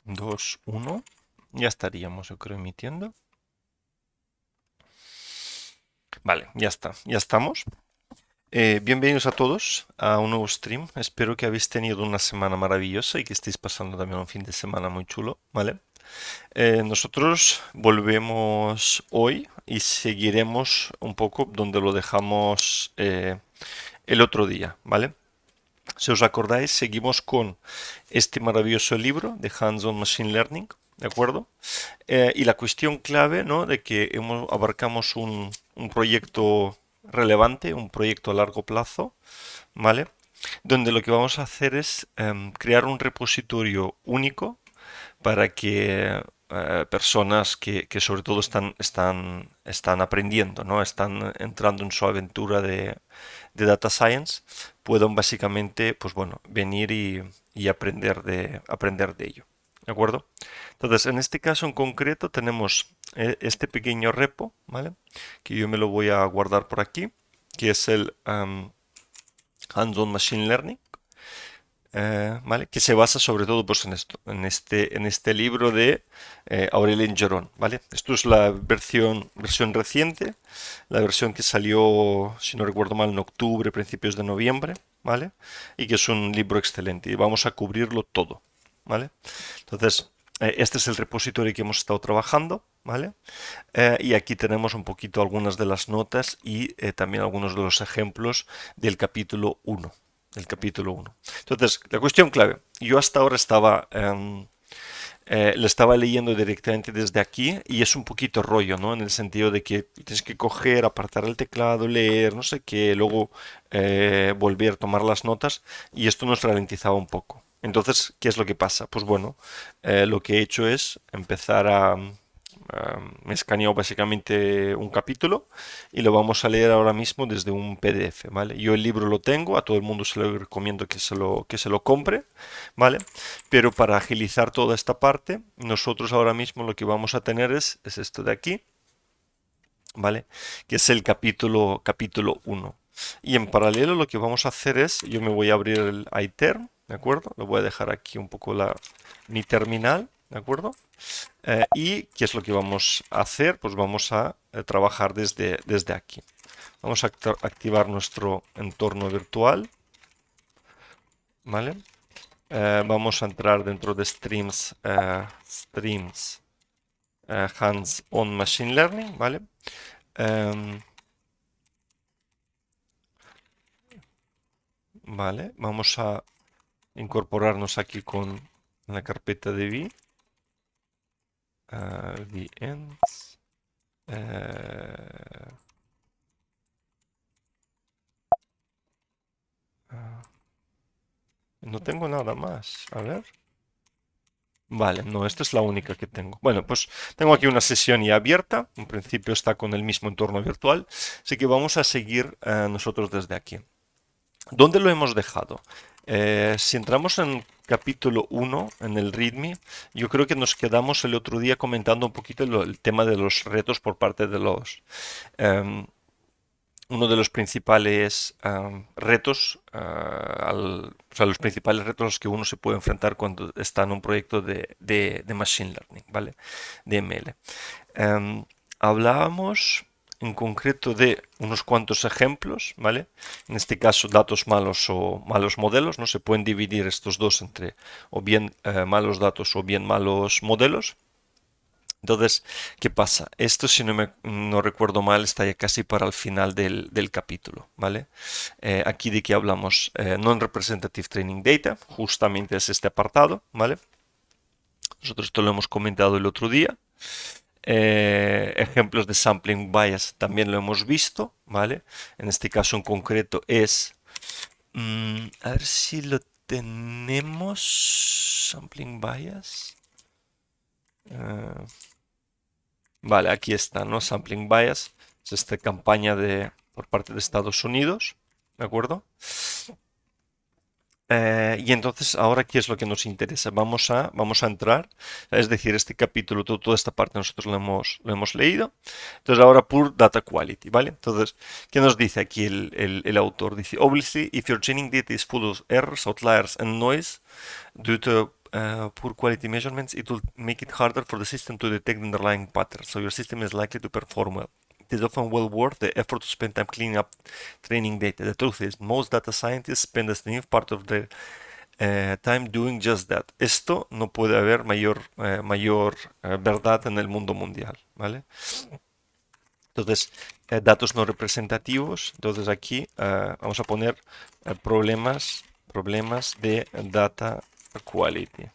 2, 1. Ya estaríamos, yo creo, emitiendo. Vale, ya está, ya estamos. Bienvenidos a todos a un nuevo stream. Espero que habéis tenido una semana maravillosa y que estéis pasando también un fin de semana muy chulo, ¿vale? Nosotros volvemos hoy y seguiremos un poco donde lo dejamos el otro día, ¿vale? Si os acordáis, seguimos con este maravilloso libro de Hands-on Machine Learning, ¿de acuerdo? Y la cuestión clave, ¿no? De que abarcamos un proyecto relevante, un proyecto a largo plazo, ¿vale? Donde lo que vamos a hacer es crear un repositorio único para que personas que sobre todo están aprendiendo, ¿no? Están entrando en su aventura de data science, puedan básicamente, pues bueno, venir y aprender de ello. ¿De acuerdo? Entonces, en este caso en concreto tenemos este pequeño repo, ¿vale? Que yo me lo voy a guardar por aquí, que es el Hands-on Machine Learning, ¿vale? Que se basa sobre todo pues, en esto, en este libro de Aurélien Geron, ¿vale? Esto es la versión reciente, la versión que salió, si no recuerdo mal, en octubre, principios de noviembre, ¿vale? Y que es un libro excelente y vamos a cubrirlo todo, ¿vale? Entonces, este es el repositorio que hemos estado trabajando, ¿vale? Y aquí tenemos un poquito algunas de las notas y también algunos de los ejemplos del capítulo 1. Del capítulo 1. Entonces, la cuestión clave. Yo hasta ahora lo estaba leyendo directamente desde aquí y es un poquito rollo, ¿no? En el sentido de que tienes que coger, apartar el teclado, leer, no sé qué, luego volver a tomar las notas y esto nos ralentizaba un poco. Entonces, ¿qué es lo que pasa? Pues bueno, lo que he hecho es empezar me he escaneado básicamente un capítulo y lo vamos a leer ahora mismo desde un PDF, ¿vale? Yo el libro lo tengo, a todo el mundo se lo recomiendo que se lo compre, ¿vale? Pero para agilizar toda esta parte, nosotros ahora mismo lo que vamos a tener es esto de aquí, ¿vale? Que es el capítulo 1. Y en paralelo lo que vamos a hacer es, yo me voy a abrir el iTerm, ¿de acuerdo? Lo voy a dejar aquí un poco mi terminal, ¿de acuerdo? ¿Y qué es lo que vamos a hacer? Pues vamos a trabajar desde aquí. Vamos a activar nuestro entorno virtual, ¿vale? Vamos a entrar dentro de Streams Hands-on Machine Learning, ¿vale? Em, vale, vamos a incorporarnos aquí con la carpeta de VNs. eh, ah, no tengo nada más. A ver. Vale, no, esta es la única que tengo. Bueno, pues tengo aquí una sesión ya abierta. En principio está con el mismo entorno virtual. Así que vamos a seguir nosotros desde aquí. ¿Dónde lo hemos dejado? Si entramos en capítulo 1, en el README, yo creo que nos quedamos el otro día comentando un poquito el tema de los retos por parte de em, uno de los principales retos, o sea, los principales retos a los que uno se puede enfrentar cuando está en un proyecto de Machine Learning, ¿vale? De ML. Em, Hablábamos en concreto de unos cuantos ejemplos, ¿vale? En este caso, datos malos o malos modelos, ¿no? Se pueden dividir estos dos entre o bien malos datos o bien malos modelos. Entonces, ¿qué pasa? Esto, si no recuerdo mal, está ya casi para el final del capítulo, ¿vale? Aquí de qué hablamos, Non-Representative Training Data, justamente es este apartado, ¿vale? Nosotros esto lo hemos comentado el otro día. Ejemplos de sampling bias también lo hemos visto, ¿vale? En este caso en concreto es, a ver si lo tenemos, sampling bias. Eh, vale, aquí está, ¿no? Sampling bias. Es esta campaña por parte de Estados Unidos, ¿de acuerdo? Y entonces, ahora, ¿qué es lo que nos interesa? Vamos a entrar, es decir, este capítulo, toda esta parte nosotros lo hemos leído. Entonces, ahora, Pure Data Quality, ¿vale? Entonces, ¿qué nos dice aquí el autor? Dice, obviously, if your training data is full of errors, outliers and noise due to poor quality measurements, it will make it harder for the system to detect underlying patterns, so your system is likely to perform well. It is often well worth the effort to spend time cleaning up training data. The truth is, most data scientists spend a significant part of their time doing just that. Esto no puede haber mayor verdad en el mundo mundial, ¿vale? Entonces, datos no representativos. Entonces aquí vamos a poner problemas de data quality.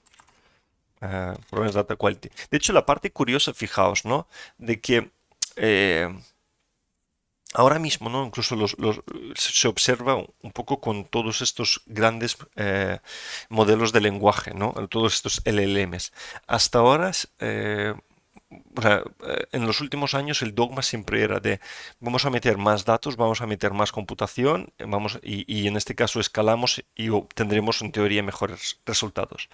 Problemas de data quality. De hecho, la parte curiosa, fijaos, ¿no? De que ahora mismo, ¿no? Incluso se observa un poco con todos estos grandes modelos de lenguaje, ¿no? Todos estos LLMs. Hasta ahora, o sea, en los últimos años el dogma siempre era de vamos a meter más datos, vamos a meter más computación, y en este caso escalamos y obtendremos en teoría mejores resultados.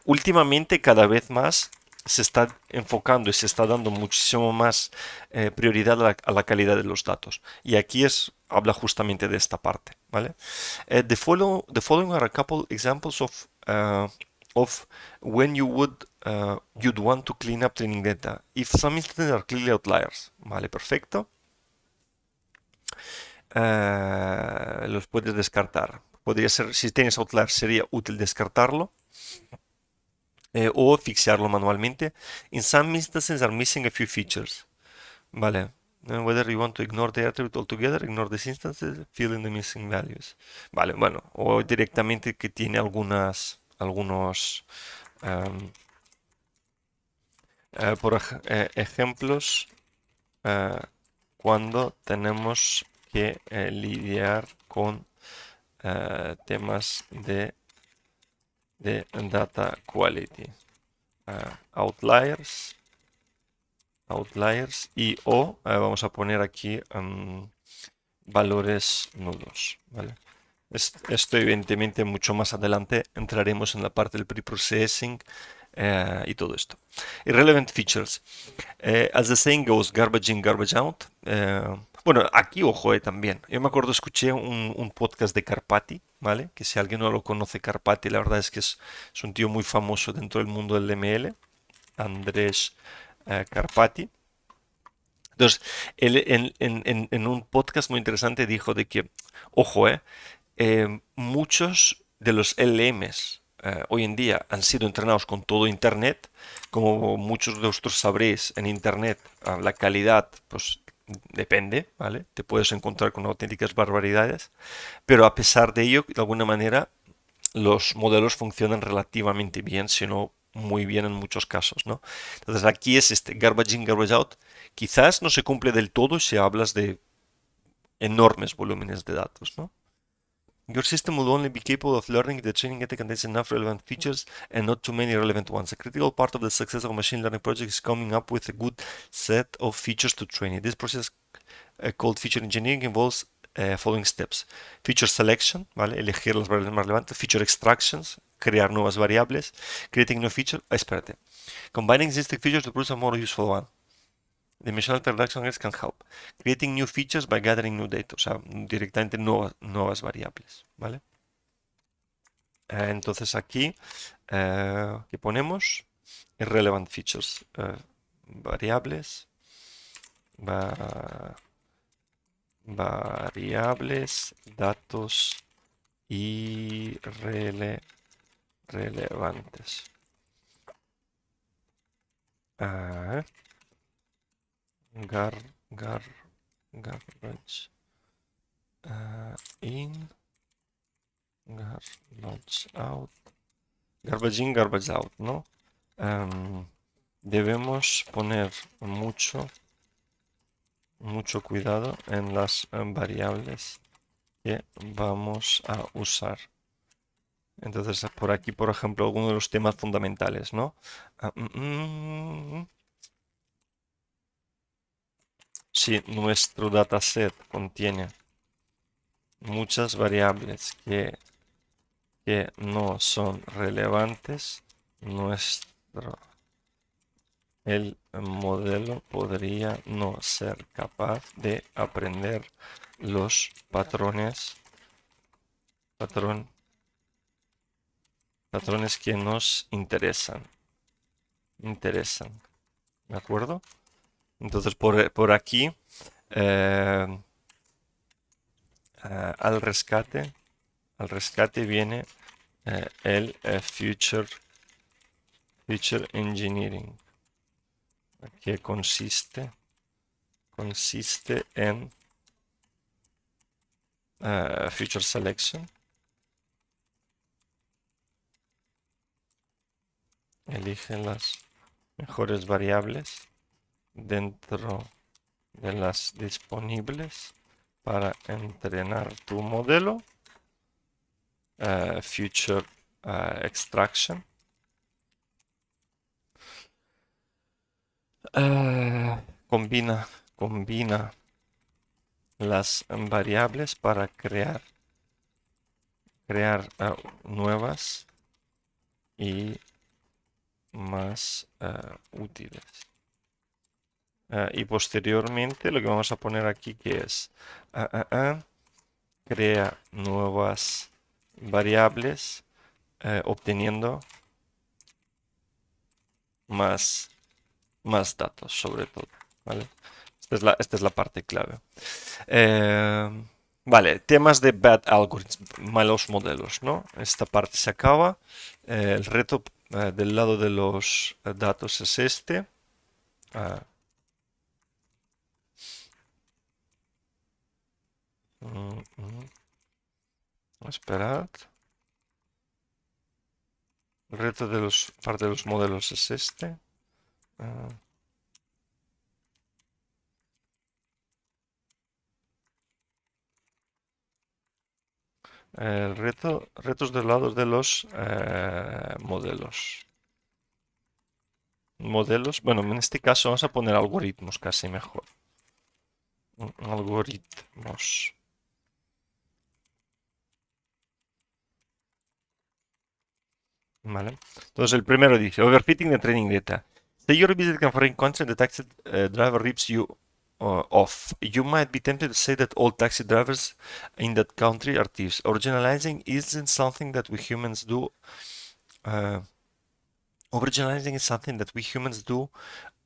Últimamente cada vez más se está enfocando y se está dando muchísimo más prioridad a la calidad de los datos. Y aquí habla justamente de esta parte, ¿vale? The following are a couple examples of when you'd want to clean up training data if some instances are clearly outliers. Vale, perfecto. Los puedes descartar. Podría ser, si tienes outliers, sería útil descartarlo. O fixearlo manualmente. In some instances are missing a few features. Vale. Whether you want to ignore the attribute altogether, ignore these instances, fill in the missing values. Vale, bueno, o directamente que tiene algunos um, ejemplos cuando tenemos que lidiar con temas de data quality. Outliers y vamos a poner aquí valores nulos, ¿vale? Esto evidentemente mucho más adelante entraremos en la parte del pre-processing y todo esto. Irrelevant features. As the saying goes, garbage in, garbage out. Bueno, aquí ojo también. Yo me acuerdo, escuché un podcast de Carpati, ¿vale? Que si alguien no lo conoce, Carpati, la verdad es que es un tío muy famoso dentro del mundo del ML. Andrés Carpati. Entonces, él en un podcast muy interesante dijo de que, ojo, muchos de los LMs hoy en día han sido entrenados con todo Internet. Como muchos de vosotros sabréis, en Internet la calidad pues depende, ¿vale? Te puedes encontrar con auténticas barbaridades, pero a pesar de ello, de alguna manera, los modelos funcionan relativamente bien, si no muy bien en muchos casos, ¿no? Entonces aquí es este garbage in, garbage out. Quizás no se cumple del todo si hablas de enormes volúmenes de datos, ¿no? Your system will only be capable of learning if the training data contains enough relevant features and not too many relevant ones. A critical part of the success of a machine learning project is coming up with a good set of features to train it. This process, called feature engineering, involves following steps. Feature selection, ¿vale? Elegir las variables más relevantes. Feature extractions, crear nuevas variables. Creating new feature. Espérate. Combining existing features to produce a more useful one. Dimensional Introduction can help. Creating new features by gathering new data. O sea, directamente nuevas variables, ¿vale? Entonces aquí, ¿qué ponemos? Irrelevant features. Variables. Variables, datos irrelevantes. Garbage in, garbage out. Garbage in, garbage out, ¿no? Debemos poner mucho cuidado en las variables que vamos a usar. Entonces, por aquí, por ejemplo, algunos de los temas fundamentales, ¿no? Si nuestro dataset contiene muchas variables que no son relevantes, el modelo podría no ser capaz de aprender los patrones Patrones que nos interesan, ¿de acuerdo? Entonces por aquí, eh, al rescate viene el future engineering, que consiste en future selection. Elige las mejores variables dentro de las disponibles para entrenar tu modelo. Future extraction. Combina las variables para crear nuevas y más útiles. Y posteriormente lo que vamos a poner aquí que es crea nuevas variables obteniendo más datos sobre todo, ¿vale? Esta es la parte clave. Vale, temas de bad algorithms, malos modelos, ¿no? Esta parte se acaba. El reto del lado de los datos es este. Ah, mm, mm, esperad. El reto de los parte de los modelos es este. Ah, retos del lado de los modelos. Modelos, bueno, en este caso vamos a poner algoritmos casi mejor. Algoritmos. ¿Vale? Entonces el primero dice, overfitting the training data. Say you revisit a foreign country and the taxi driver rips you off. You might be tempted to say that all taxi drivers in that country are thieves. Originalizing isn't something that we humans do. Uh, Originalizing is something that we humans do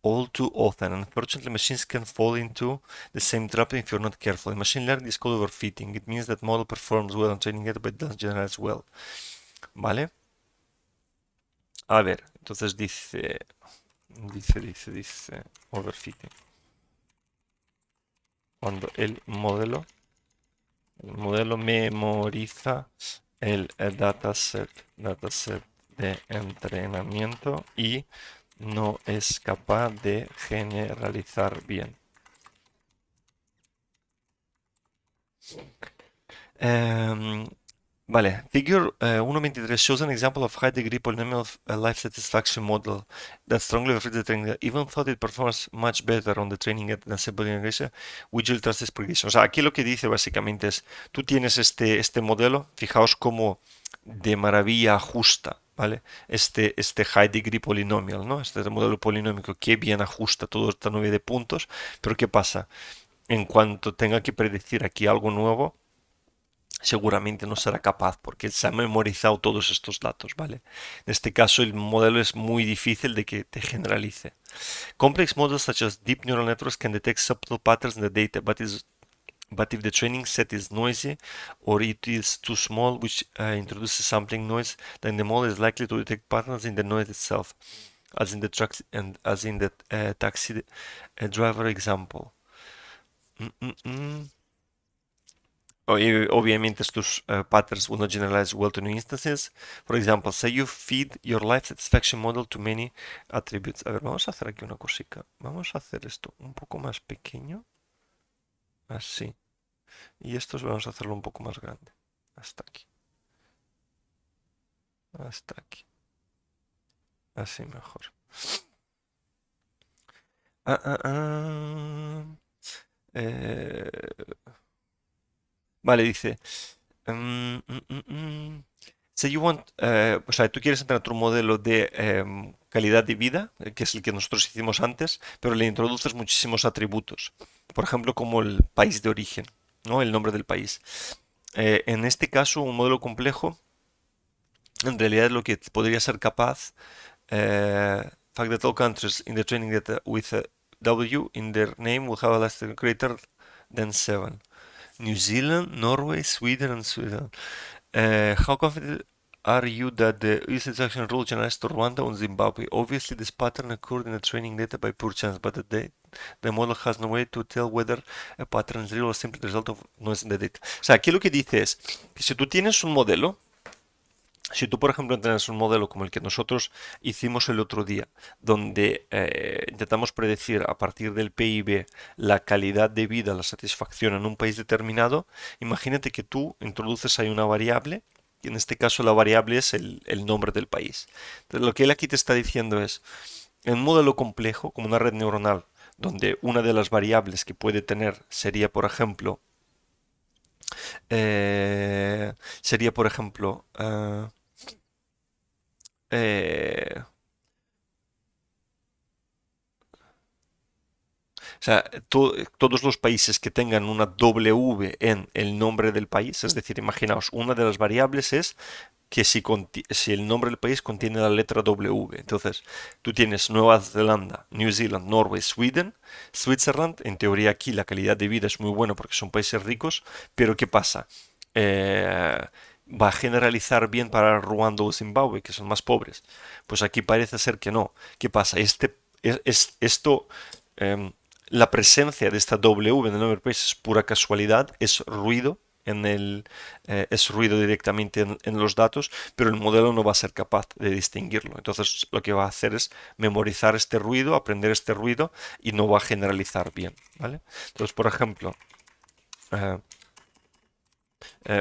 all too often. Unfortunately, machines can fall into the same trap if you're not careful. In machine learning, is called overfitting. It means that model performs well on training data, but doesn't generalize well. ¿Vale? A ver, entonces dice overfitting. Cuando el modelo memoriza el dataset de entrenamiento y no es capaz de generalizar bien. Vale, figure 1.23 shows an example of high degree polynomial life satisfaction model that strongly reflects the training data. Even though it performs much better on the training data than simple integration, we usually trust this prediction. O sea, aquí lo que dice básicamente es, tú tienes este modelo, fijaos cómo de maravilla ajusta, ¿vale? Este high degree polynomial, ¿no? Este modelo polinómico que bien ajusta toda esta nube de puntos, pero ¿qué pasa? En cuanto tenga que predecir aquí algo nuevo, seguramente no será capaz porque se ha memorizado todos estos datos, ¿vale? En este caso el modelo es muy difícil de que te generalice. Complex models such as deep neural networks can detect subtle patterns in the data, but if the training set is noisy or it is too small, which introduces sampling noise, then the model is likely to detect patterns in the noise itself, as in the taxi driver example. Obviamente estos patterns will not generalize well to new instances. For example, say you feed your life satisfaction model to many attributes. A ver, vamos a hacer aquí una cosita. Vamos a hacer esto un poco más pequeño. Así. Y estos vamos a hacerlo un poco más grande. Hasta aquí. Hasta aquí. Así mejor. Ah, ah, ah. Eh, Vale, dice. mm, mm, mm, mm. Say you want, o sea, tú quieres entrenar tu modelo de calidad de vida, que es el que nosotros hicimos antes, pero le introduces muchísimos atributos. Por ejemplo, como el país de origen, ¿no? El nombre del país. En este caso, un modelo complejo en realidad lo que podría ser capaz, fact that all countries in the training data with a W in their name will have a last greater than 7. New Zealand, Norway, Sweden, and Sweden. How confident are you that the usage action rule generalizes to Rwanda and Zimbabwe? Obviously, this pattern occurred in the training data by pure chance, but the model has no way to tell whether a pattern is real or simply the result of noise in the data. O sea, aquí lo que dice es que si tú tienes un modelo, si tú, por ejemplo, tienes un modelo como el que nosotros hicimos el otro día, donde intentamos predecir a partir del PIB la calidad de vida, la satisfacción en un país determinado, imagínate que tú introduces ahí una variable, y en este caso la variable es el nombre del país. Entonces, lo que él aquí te está diciendo es, en un modelo complejo, como una red neuronal, donde una de las variables que puede tener sería, por ejemplo, eh, sería, por ejemplo, eh, o sea, todos los países que tengan una W en el nombre del país, es decir, imaginaos, una de las variables es que si el nombre del país contiene la letra W. Entonces, tú tienes Nueva Zelanda, New Zealand, Norway, Sweden, Switzerland. En teoría aquí la calidad de vida es muy buena porque son países ricos, pero ¿qué pasa? Eh, ¿Va a generalizar bien para Ruanda o Zimbabue, que son más pobres? Pues aquí parece ser que no. ¿Qué pasa? Esto, em, la presencia de esta W en el nombre del país es pura casualidad, es ruido es ruido directamente en los datos, pero el modelo no va a ser capaz de distinguirlo. Entonces lo que va a hacer es memorizar este ruido, aprender este ruido y no va a generalizar bien, ¿vale? Entonces, por ejemplo, eh,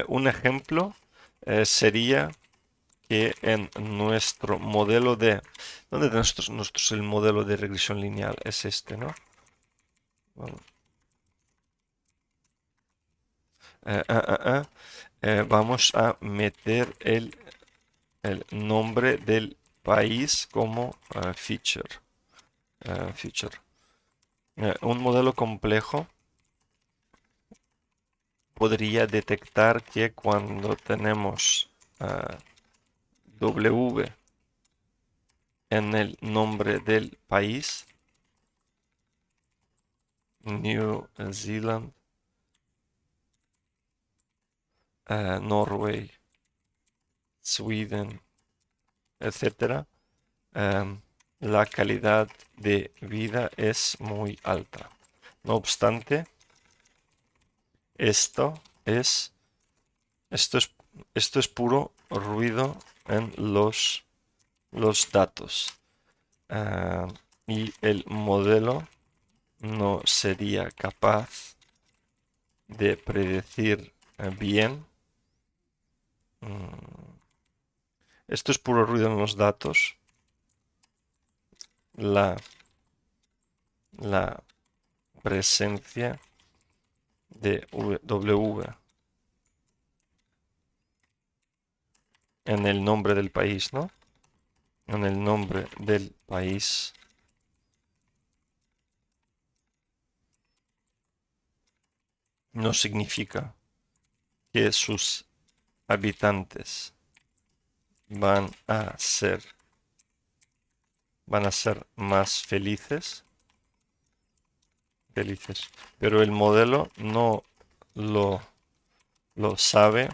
un ejemplo sería que en nuestro modelo de... ¿Dónde de nosotros el modelo de regresión lineal? Es este, ¿no? Bueno, eh, eh, eh, eh, vamos a meter el nombre del país como feature. Un modelo complejo podría detectar que cuando tenemos W en el nombre del país, New Zealand, Norway, Sweden, etcétera, la calidad de vida es muy alta. No obstante, esto es, esto es, esto es puro ruido en los datos. Y el modelo no sería capaz de predecir bien. Esto es puro ruido en los datos. La presencia de W en el nombre del país, ¿no? En el nombre del país no significa que sus habitantes van a ser más felices, pero el modelo no lo, lo sabe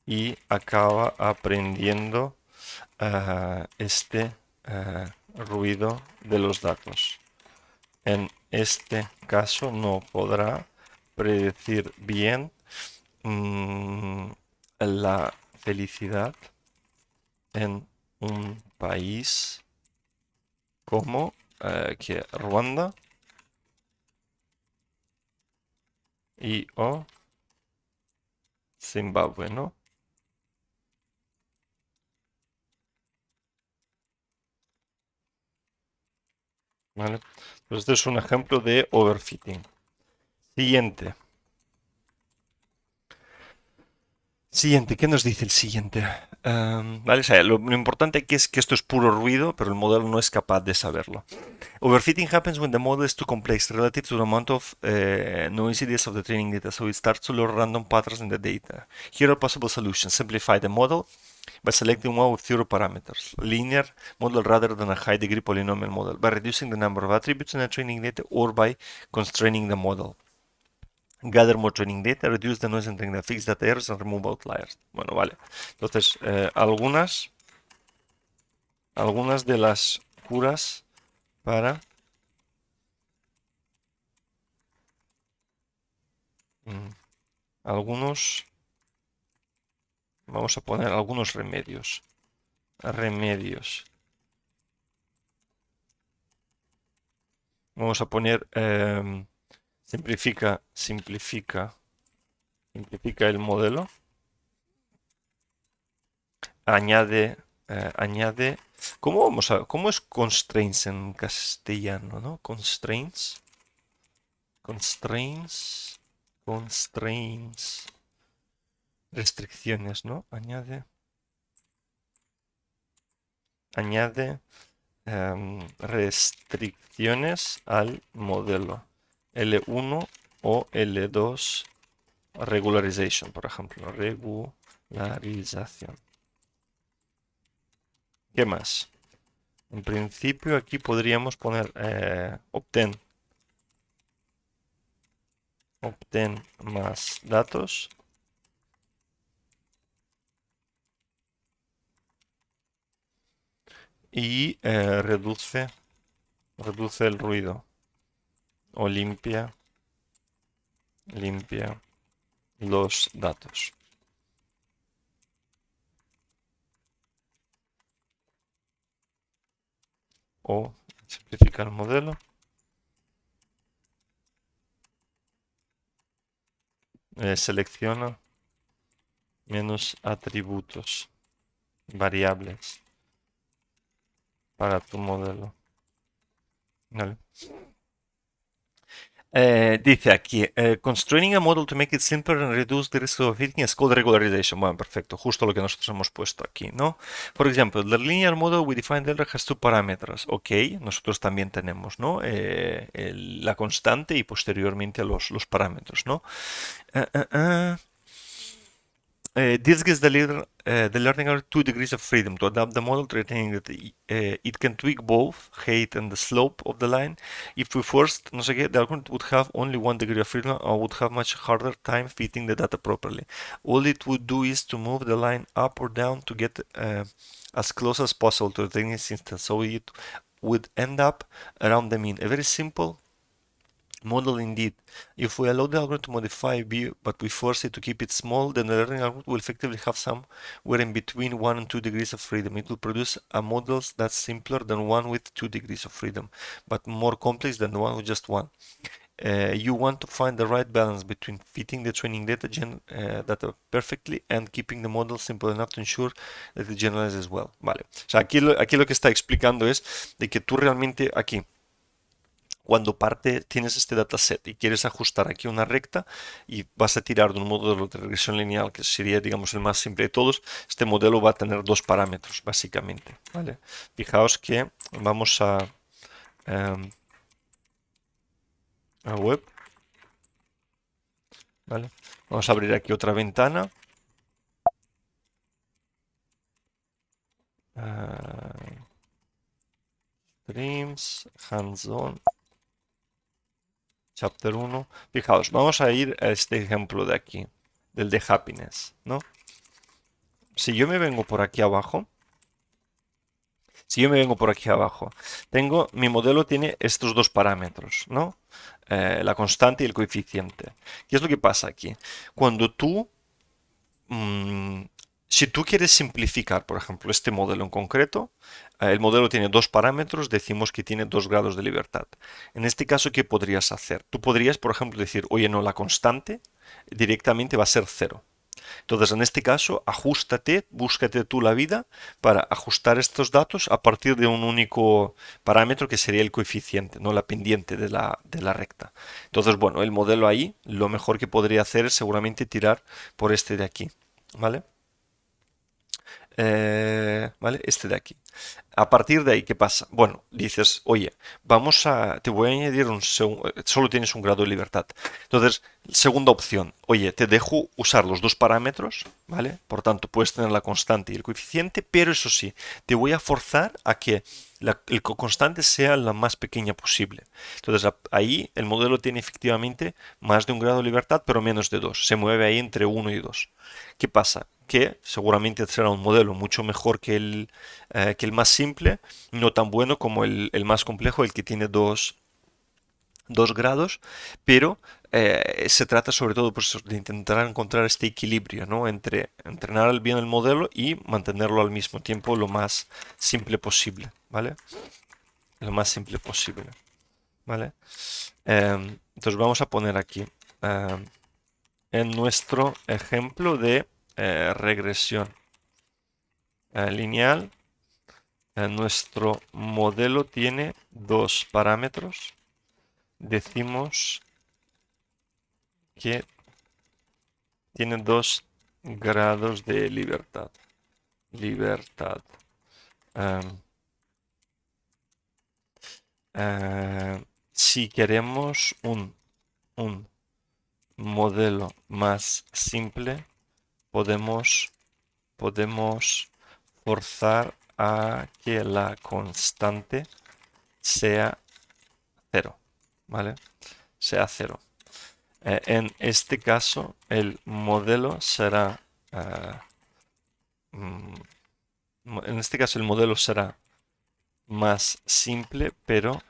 y acaba aprendiendo este ruido de los datos. En este caso no podrá predecir bien la felicidad en un país como que Ruanda y o Zimbabue, ¿no? ¿Vale? Pues este es un ejemplo de overfitting. Siguiente. Siguiente, ¿qué nos dice el siguiente? Vale, o sea, lo importante aquí es que esto es puro ruido, pero el modelo no es capaz de saberlo. Overfitting happens when the model is too complex relative to the amount of noisiness of the training data, so it starts to learn random patterns in the data. Here are possible solutions. Simplify the model, by selecting one with zero parameters, linear model rather than a high degree polynomial model, by reducing the number of attributes in the training data or by constraining the model. Gather more training data, reduce the noise and training data, fix data errors and remove outliers. Bueno, vale. Entonces, algunas de las curas para algunos, vamos a poner algunos remedios. Vamos a poner simplifica el modelo. Añade ¿cómo es constraints en castellano, no? Constraints. Restricciones, ¿no? Añade restricciones al modelo. L1 o L2 regularization, por ejemplo. Regularización. ¿Qué más? En principio aquí podríamos poner obtén más datos y reduce el ruido o limpia los datos. O simplificar el modelo. Selecciona menos atributos variables para tu modelo. Vale. Dice aquí, constraining a model to make it simpler and reduce the risk of overfitting is called regularization. Bueno, perfecto, justo lo que nosotros hemos puesto aquí, ¿no? For example, the linear model we define earlier has two parameters. Ok, nosotros también tenemos, ¿no? La constante y posteriormente los parámetros, ¿no? This gives the learner 2 degrees of freedom to adapt the model to retaining that it can tweak both height and the slope of the line. If we forced, no sé qué, the algorithm would have only 1 degree of freedom or would have much harder time fitting the data properly. All it would do is to move the line up or down to get as close as possible to the next instance, so it would end up around the mean. A very simple model indeed. If we allow the algorithm to modify B, but we force it to keep it small, then the learning algorithm will effectively have somewhere in between 1 and 2 degrees of freedom. It will produce a model that's simpler than one with 2 degrees of freedom, but more complex than the one with just 1. You want to find the right balance between fitting the training data perfectly and keeping the model simple enough to ensure that it generalizes well. Vale. O sea, aquí lo que está explicando es de que tú realmente aquí cuando tienes este dataset y quieres ajustar aquí una recta y vas a tirar de un modelo de regresión lineal que sería, digamos, el más simple de todos, este modelo va a tener dos parámetros, básicamente, ¿vale? Fijaos que vamos a web, ¿vale? Vamos a abrir aquí otra ventana. Streams, hands-on. Chapter 1. Fijaos, vamos a ir a este ejemplo de aquí, del de happiness, ¿no? Si yo me vengo por aquí abajo, mi modelo tiene estos dos parámetros, ¿no? La constante y el coeficiente. ¿Qué es lo que pasa aquí? Cuando si tú quieres simplificar, por ejemplo, este modelo en concreto, el modelo tiene dos parámetros, decimos que tiene 2 grados de libertad. En este caso, ¿qué podrías hacer? Tú podrías, por ejemplo, decir, oye, no, la constante directamente va a ser 0. Entonces, en este caso, búscate tú la vida para ajustar estos datos a partir de un único parámetro que sería el coeficiente, no la pendiente de la recta. Entonces, bueno, el modelo ahí, lo mejor que podría hacer es seguramente tirar por este de aquí, ¿vale? ¿Vale? Este de aquí. A partir de ahí, ¿qué pasa? Bueno, dices, oye, te voy a añadir solo tienes un grado de libertad. Entonces, segunda opción, oye, te dejo usar los dos parámetros, ¿vale? Por tanto, puedes tener la constante y el coeficiente, pero eso sí, te voy a forzar a que el constante sea la más pequeña posible. Entonces, ahí el modelo tiene efectivamente más de un grado de libertad, pero menos de dos. Se mueve ahí entre uno y 2. ¿Qué pasa? Que seguramente será un modelo mucho mejor que el más simple, no tan bueno como el más complejo, el que tiene dos grados, pero se trata sobre todo pues, de intentar encontrar este equilibrio, ¿no? Entre entrenar bien el modelo y mantenerlo al mismo tiempo lo más simple posible, ¿vale? Lo más simple posible, ¿vale? Entonces vamos a poner aquí en nuestro ejemplo de regresión lineal. Nuestro modelo tiene dos parámetros. Decimos que tiene 2 grados de libertad. Libertad. Em, si queremos un modelo más simple, podemos forzar a que la constante sea cero, ¿vale? Sea cero. En este caso, el modelo será, mm, en este caso el modelo será más simple, pero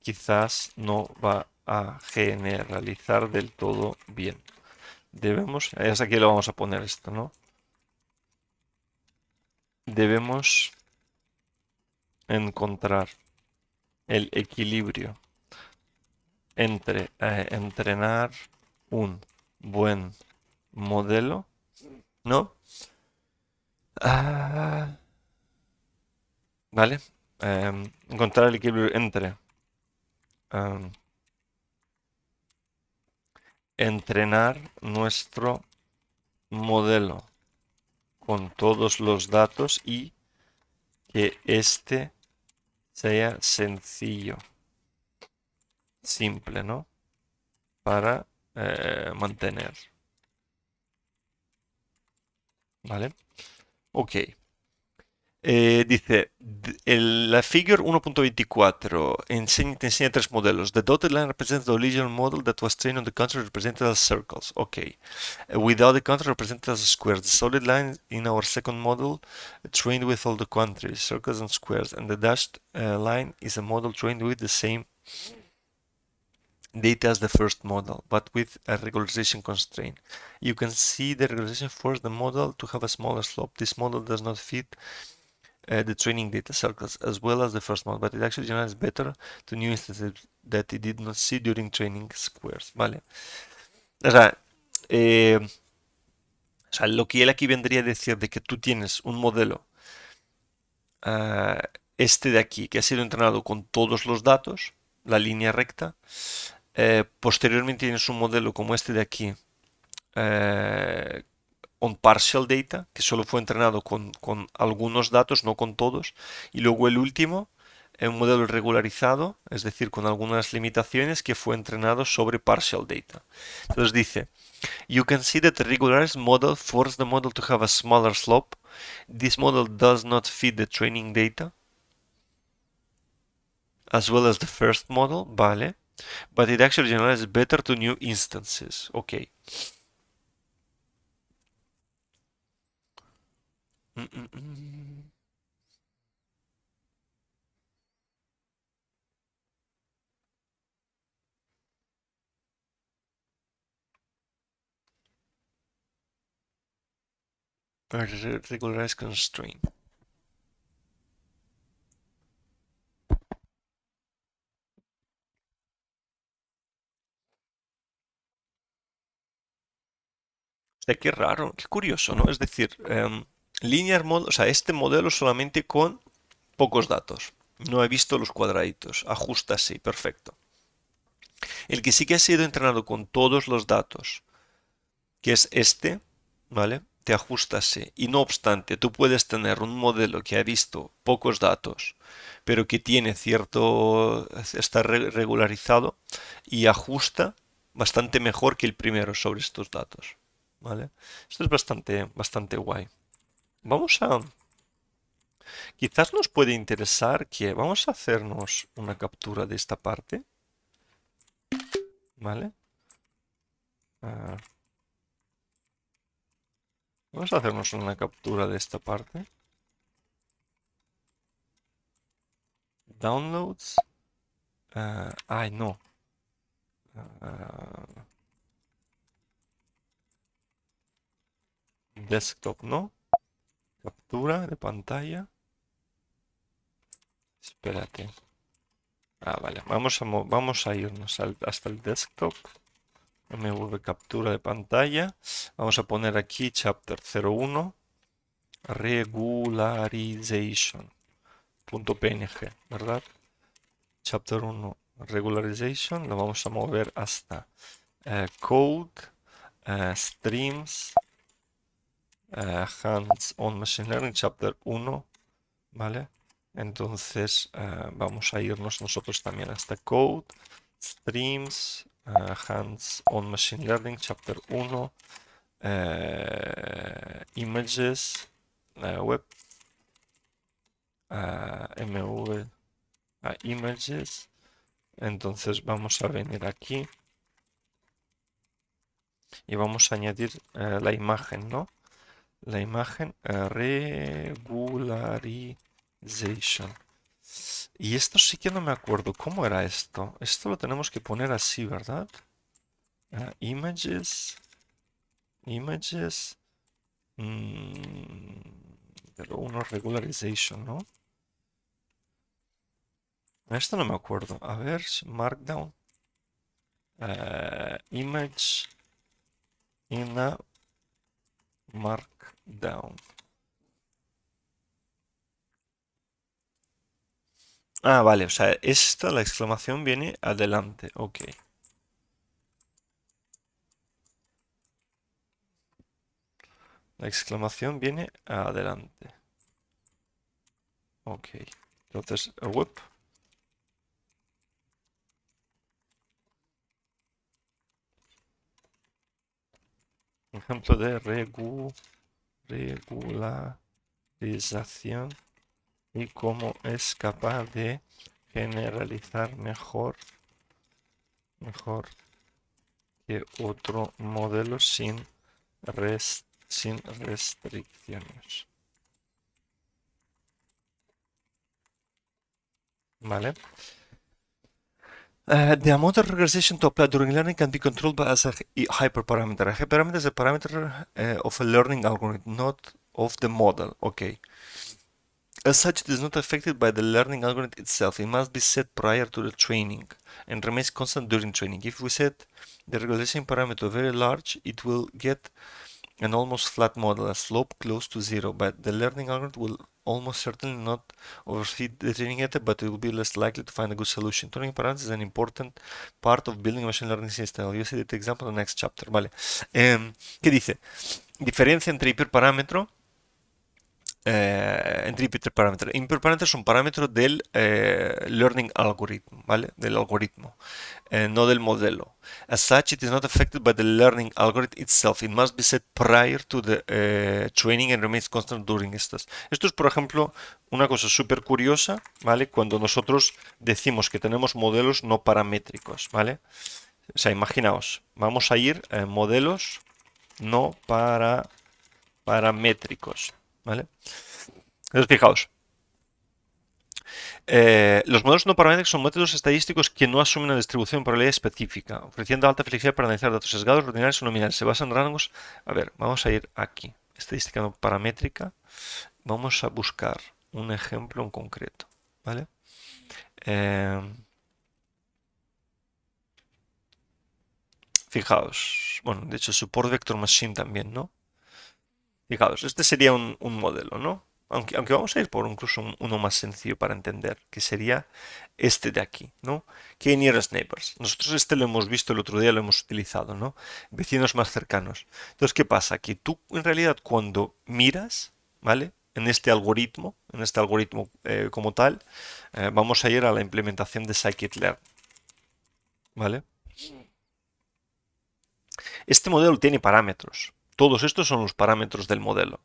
quizás no va a generalizar del todo bien. Es aquí lo vamos a poner esto, ¿no? Debemos encontrar el equilibrio entre entrenar un buen modelo, ¿no? Ah, ¿vale? Encontrar el equilibrio entre em, entrenar nuestro modelo con todos los datos y que este sea sencillo, simple, ¿no? Para mantener, ¿vale? Ok. Dice, la figure 1.24 te enseña tres modelos. The dotted line represents the original model that was trained on the country represented as circles. Okay. Without the country represented as squares. The solid line in our second model trained with all the countries, circles and squares. And the dashed line is a model trained with the same data as the first model, but with a regularization constraint. You can see the regularization forced the model to have a smaller slope. This model does not fit the training data circles as well as the first model, but it actually generalizes better to new instances that it did not see during training squares, ¿vale? O sea, eh, lo que él aquí vendría a decir de que tú tienes un modelo, este de aquí, que ha sido entrenado con todos los datos, la línea recta, posteriormente tienes un modelo como este de aquí, eh, on partial data, que solo fue entrenado con algunos datos, no con todos, y luego el último, un modelo regularizado, es decir, con algunas limitaciones, que fue entrenado sobre partial data. Entonces dice, you can see that the regularized model forced the model to have a smaller slope. This model does not fit the training data, as well as the first model, vale, but it actually generalizes better to new instances. Ok. Mm, mm, mm. Regularized constraint. Sea, qué raro, qué curioso, ¿no? Es decir, linear model, o sea, este modelo solamente con pocos datos. No he visto los cuadraditos. Ajusta así, perfecto. El que sí que ha sido entrenado con todos los datos, que es este, ¿vale? te ajustase y no obstante tú puedes tener un modelo que ha visto pocos datos, pero que tiene cierto, está regularizado y ajusta bastante mejor que el primero sobre estos datos, ¿vale? Esto es bastante guay. Vamos a, quizás nos puede interesar que vamos a hacernos una captura de esta parte, ¿vale? Ah, vamos a hacernos una captura de esta parte. Downloads. Ay, no. Ah, desktop, ¿no? Captura de pantalla. Espérate. Vale. Vamos a irnos hasta el desktop. MV captura de pantalla. Vamos a poner aquí chapter 01. Regularization.png, ¿verdad? Chapter 1 regularization. Lo vamos a mover hasta code, streams, hands-on machine learning, chapter 1, ¿vale? Entonces vamos a irnos nosotros también hasta code, streams, hands-on machine learning, chapter 1, images, web, mv, images. Entonces vamos a venir aquí y vamos a añadir la imagen, ¿no? La imagen regularization. Y esto sí que no me acuerdo. ¿Cómo era esto? Esto lo tenemos que poner así, ¿verdad? Images. Images. Pero uno regularization, ¿no? Esto no me acuerdo. A ver, markdown. Image in a markdown. Vale, o sea, esta, la exclamación viene adelante. Ok. La exclamación viene adelante. Ok. Entonces, web. Ejemplo de regularización y cómo es capaz de generalizar mejor que otro modelo sin restricciones. ¿Vale? The amount of regression to apply during learning can be controlled by as a hyperparameter. A hyperparameter is a parameter of a learning algorithm, not of the model. Okay. As such, it is not affected by the learning algorithm itself. It must be set prior to the training and remains constant during training. If we set the regression parameter very large, it will get an almost flat model, a slope close to zero, but the learning algorithm will almost certainly not overfeed the training data, but it will be less likely to find a good solution. Training parameters is an important part of building a machine learning system. I'll use the example in the next chapter. Vale. ¿Qué dice? Diferencia entre hiperparámetro entre hiperparámetros. Hiperparámetros son parámetros del learning algorithm, ¿vale? Del algoritmo, no del modelo. As such, it is not affected by the learning algorithm itself. It must be set prior to the training and remains constant during estas. Esto es, por ejemplo, una cosa súper curiosa, ¿vale? Cuando nosotros decimos que tenemos modelos no paramétricos, ¿vale? O sea, imaginaos, vamos a ir a modelos no paramétricos, ¿vale? Entonces, fijaos, los modelos no paramétricos son métodos estadísticos que no asumen una distribución de probabilidad específica, ofreciendo alta flexibilidad para analizar datos sesgados, ordinarios o nominales. Se basan en rangos. A ver, vamos a ir aquí. Estadística no paramétrica. Vamos a buscar un ejemplo en concreto, ¿vale? Fijaos, bueno, de hecho, Support Vector Machine también, ¿no? Fijaos, este sería un modelo, ¿no? Aunque vamos a ir por incluso uno más sencillo para entender, que sería este de aquí, ¿no? Que nearest neighbors. Nosotros este lo hemos visto el otro día, lo hemos utilizado, ¿no? Vecinos más cercanos. Entonces, ¿qué pasa? Que tú en realidad cuando miras, ¿vale? En este algoritmo como tal, vamos a ir a la implementación de scikit-learn, ¿vale? Este modelo tiene parámetros. Todos estos son los parámetros del modelo.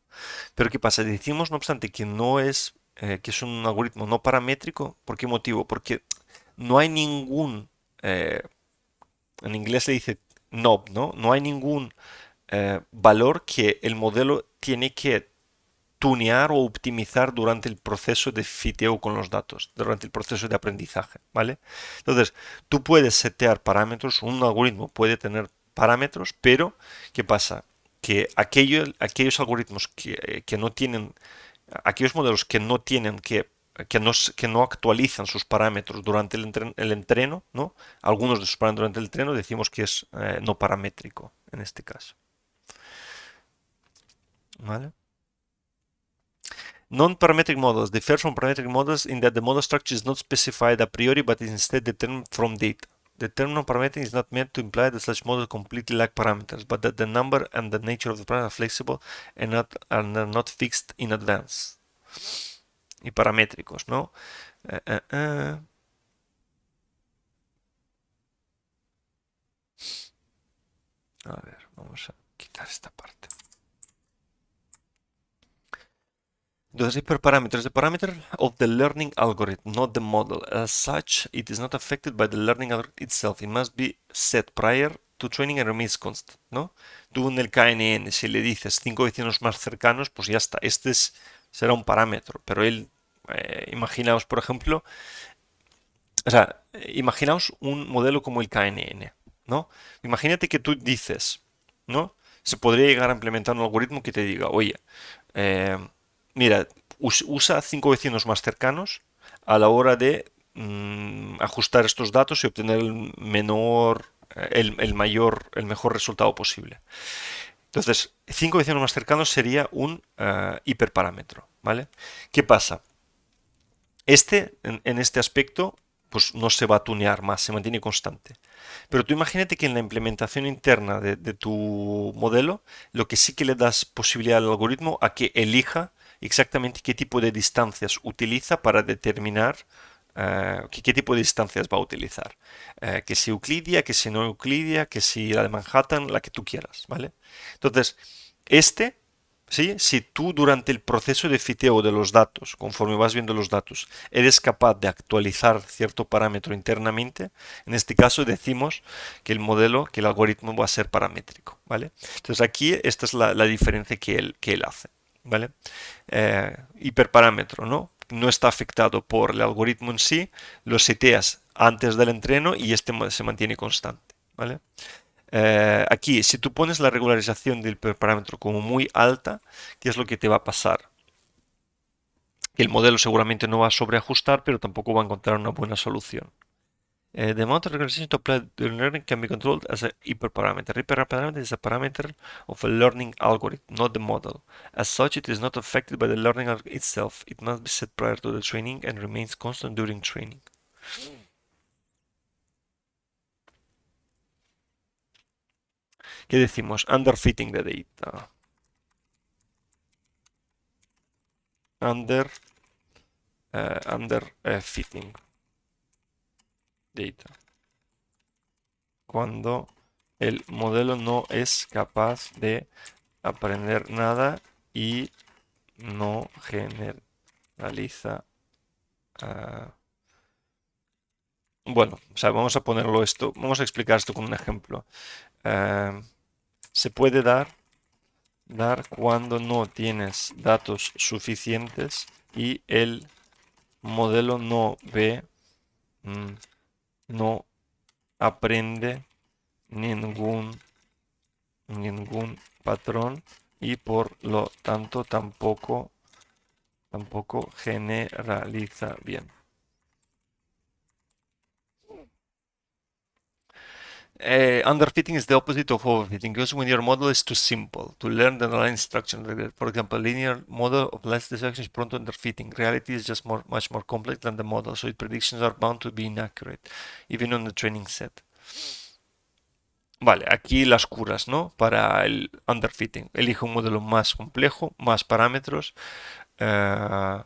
Pero ¿qué pasa? Decimos, no obstante, que no es, que es un algoritmo no paramétrico. ¿Por qué motivo? Porque no hay ningún, eh, en inglés se dice knob, ¿no? No hay ningún valor que el modelo tiene que tunear o optimizar durante el proceso de fiteo con los datos, durante el proceso de aprendizaje, ¿vale? Entonces, tú puedes setear parámetros, un algoritmo puede tener parámetros, pero ¿qué pasa? Que aquellos algoritmos que no tienen, aquellos modelos que no tienen que no actualizan sus parámetros durante el entreno, ¿no? Algunos de sus parámetros durante el entreno decimos que es no paramétrico en este caso, ¿vale? Non-parametric models differ from parametric models in that the model structure is not specified a priori but is instead determined from data. The term non-parametric is not meant to imply that such models completely lack parameters, but that the number and the nature of the parameters are flexible and are not fixed in advance. Y paramétricos, ¿no? Eh, eh, eh. A ver, vamos a quitar esta parte. Entonces, hyperparameter is the parameter of the learning algorithm, not the model. As such, it is not affected by the learning algorithm itself. It must be set prior to training and remains constant, ¿no? Tú en el KNN, si le dices 5 vecinos más cercanos, pues ya está. Será un parámetro, pero imaginaos, por ejemplo, o sea, imaginaos un modelo como el KNN, ¿no? Imagínate que tú dices, ¿no? Se podría llegar a implementar un algoritmo que te diga, oye, eh, mira, usa 5 vecinos más cercanos a la hora de ajustar estos datos y obtener el mejor resultado posible. Entonces, 5 vecinos más cercanos sería un hiperparámetro, ¿vale? ¿Qué pasa? En este aspecto, pues no se va a tunear más, se mantiene constante. Pero tú imagínate que en la implementación interna de tu modelo, lo que sí que le das posibilidad al algoritmo a que elija exactamente qué tipo de distancias utiliza para determinar qué tipo de distancias va a utilizar. Que si Euclidia, que si no Euclidia, que si la de Manhattan, la que tú quieras, ¿vale? Entonces, este ¿sí? Si tú durante el proceso de fiteo de los datos, conforme vas viendo los datos, eres capaz de actualizar cierto parámetro internamente, en este caso decimos que que el algoritmo va a ser paramétrico, ¿vale? Entonces aquí esta es la diferencia que él hace, ¿vale? Hiperparámetro, ¿no? No está afectado por el algoritmo en sí, lo seteas antes del entreno y este se mantiene constante, ¿vale? Aquí, si tú pones la regularización del parámetro como muy alta, ¿qué es lo que te va a pasar? Que el modelo seguramente no va a sobreajustar, pero tampoco va a encontrar una buena solución. The amount of regularization to apply the learning can be controlled as a hyperparameter. Hyperparameter is a parameter of a learning algorithm, not the model. As such, it is not affected by the learning algorithm itself. It must be set prior to the training and remains constant during training. ¿Qué decimos? Underfitting the data. Underfitting data. Cuando el modelo no es capaz de aprender nada y no generaliza. Bueno, o sea, vamos a ponerlo esto, vamos a explicar esto con un ejemplo. Se puede dar cuando no tienes datos suficientes y el modelo no ve, no aprende ningún patrón y por lo tanto tampoco generaliza bien. Underfitting is the opposite of overfitting because when your model is too simple to learn the underlying instruction. For example, linear model of less detection is prone to underfitting. Reality is just much more complex than the model, so its predictions are bound to be inaccurate, even on the training set. Vale, aquí las curas, ¿no? Para el underfitting. Elige un modelo más complejo, más parámetros, eh,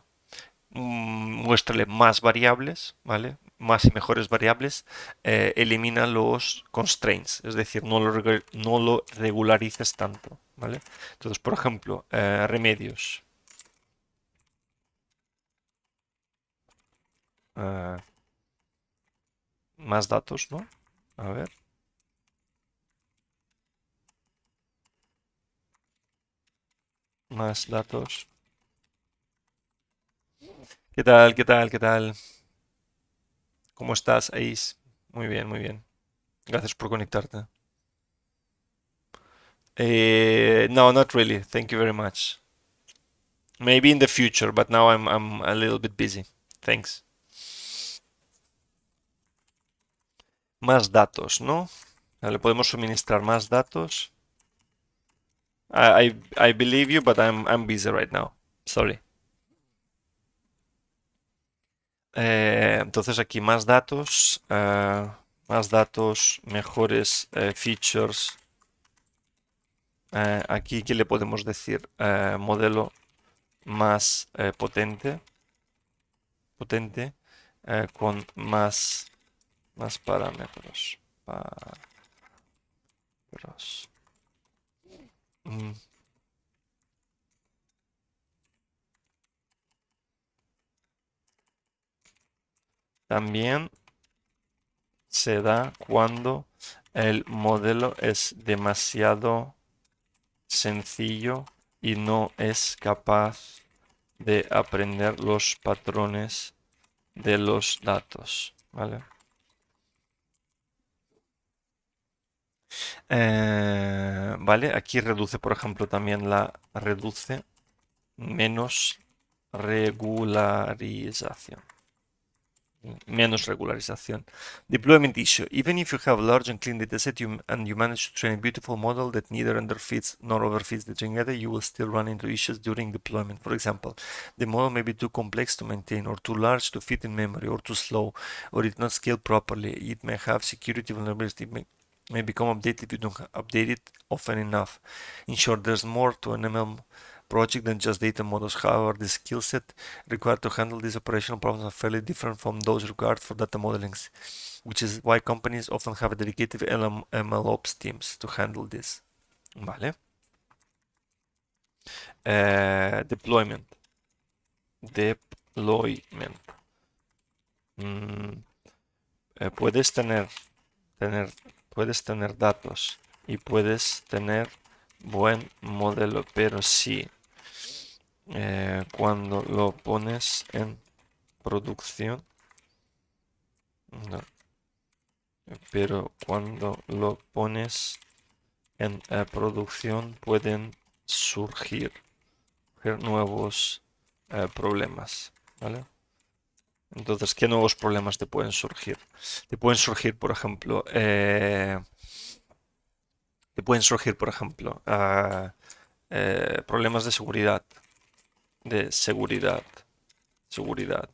muéstrale más variables, ¿vale? Más y mejores variables, elimina los constraints, es decir, no lo regularices tanto, ¿vale? Entonces, por ejemplo, remedios. eh, Más datos, ¿no? A ver, más datos. ¿Qué tal? ¿Qué tal? ¿Qué tal? ¿Cómo estás, Ace? Muy bien, muy bien. Gracias por conectarte. No, not really. Thank you very much. Maybe in the future, but now I'm a little bit busy. Thanks. Más datos, ¿no? Le podemos suministrar más datos. I believe you, but I'm busy right now. Sorry. Entonces aquí más datos, mejores features. Aquí, ¿qué le podemos decir? Modelo más potente, con más parámetros. Parámetros. Mm, También se da cuando el modelo es demasiado sencillo y no es capaz de aprender los patrones de los datos, ¿vale? Vale, aquí reduce, por ejemplo, también reduce menos regularización. Menos regularización. Deployment issue. Even if you have a large and clean dataset and you manage to train a beautiful model that neither underfits nor overfits the training data, you will still run into issues during deployment. For example, the model may be too complex to maintain, or too large to fit in memory, or too slow, or it not scale properly. It may have security vulnerabilities. It may become updated if you don't update it often enough. In short, there's more to an ML project than just data models. However, the skill set required to handle these operational problems are fairly different from those required for data modeling, which is why companies often have dedicated MLOps teams to handle this. Vale. Deployment. Deployment. Mm, puedes tener, puedes tener datos y puedes tener buen modelo, pero si cuando lo pones en producción, no, pero cuando lo pones en producción pueden surgir nuevos problemas, ¿vale? Entonces, ¿qué nuevos problemas te pueden surgir? Te pueden surgir, por ejemplo, problemas de seguridad, de seguridad, seguridad.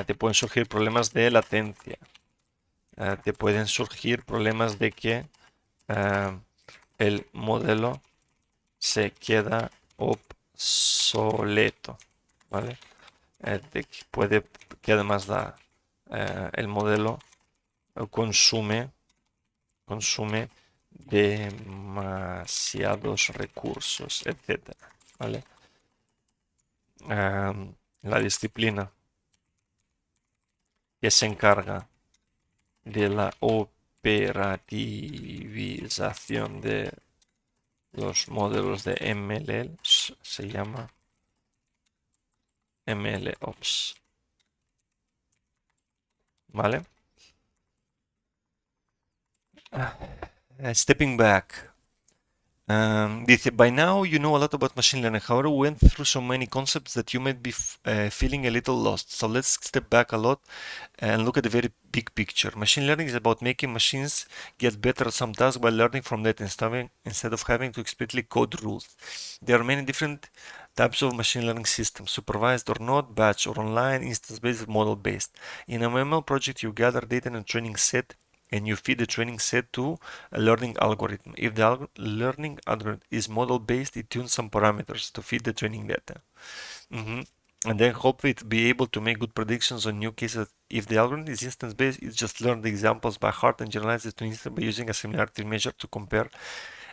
Te pueden surgir problemas de latencia. Te pueden surgir problemas de que el modelo se queda obsoleto, ¿vale? Puede que además el modelo consume demasiados recursos, etcétera, ¿vale? La disciplina que se encarga de la operativización de los modelos de ML se llama MLOps, ¿vale? Stepping back. Dice, by now you know a lot about machine learning. However, we went through so many concepts that you might be feeling a little lost. So let's step back a lot and look at the very big picture. Machine learning is about making machines get better at some tasks by learning from that instead of having to explicitly code rules. There are many different types of machine learning systems, supervised or not, batch or online, instance-based, model-based. In a ML project, you gather data in a training set and you feed the training set to a learning algorithm. If the learning algorithm is model-based, it tunes some parameters to feed the training data. And then hopefully it be able to make good predictions on new cases. If the algorithm is instance-based, it just learns the examples by heart and generalizes to instance by using a similarity measure to compare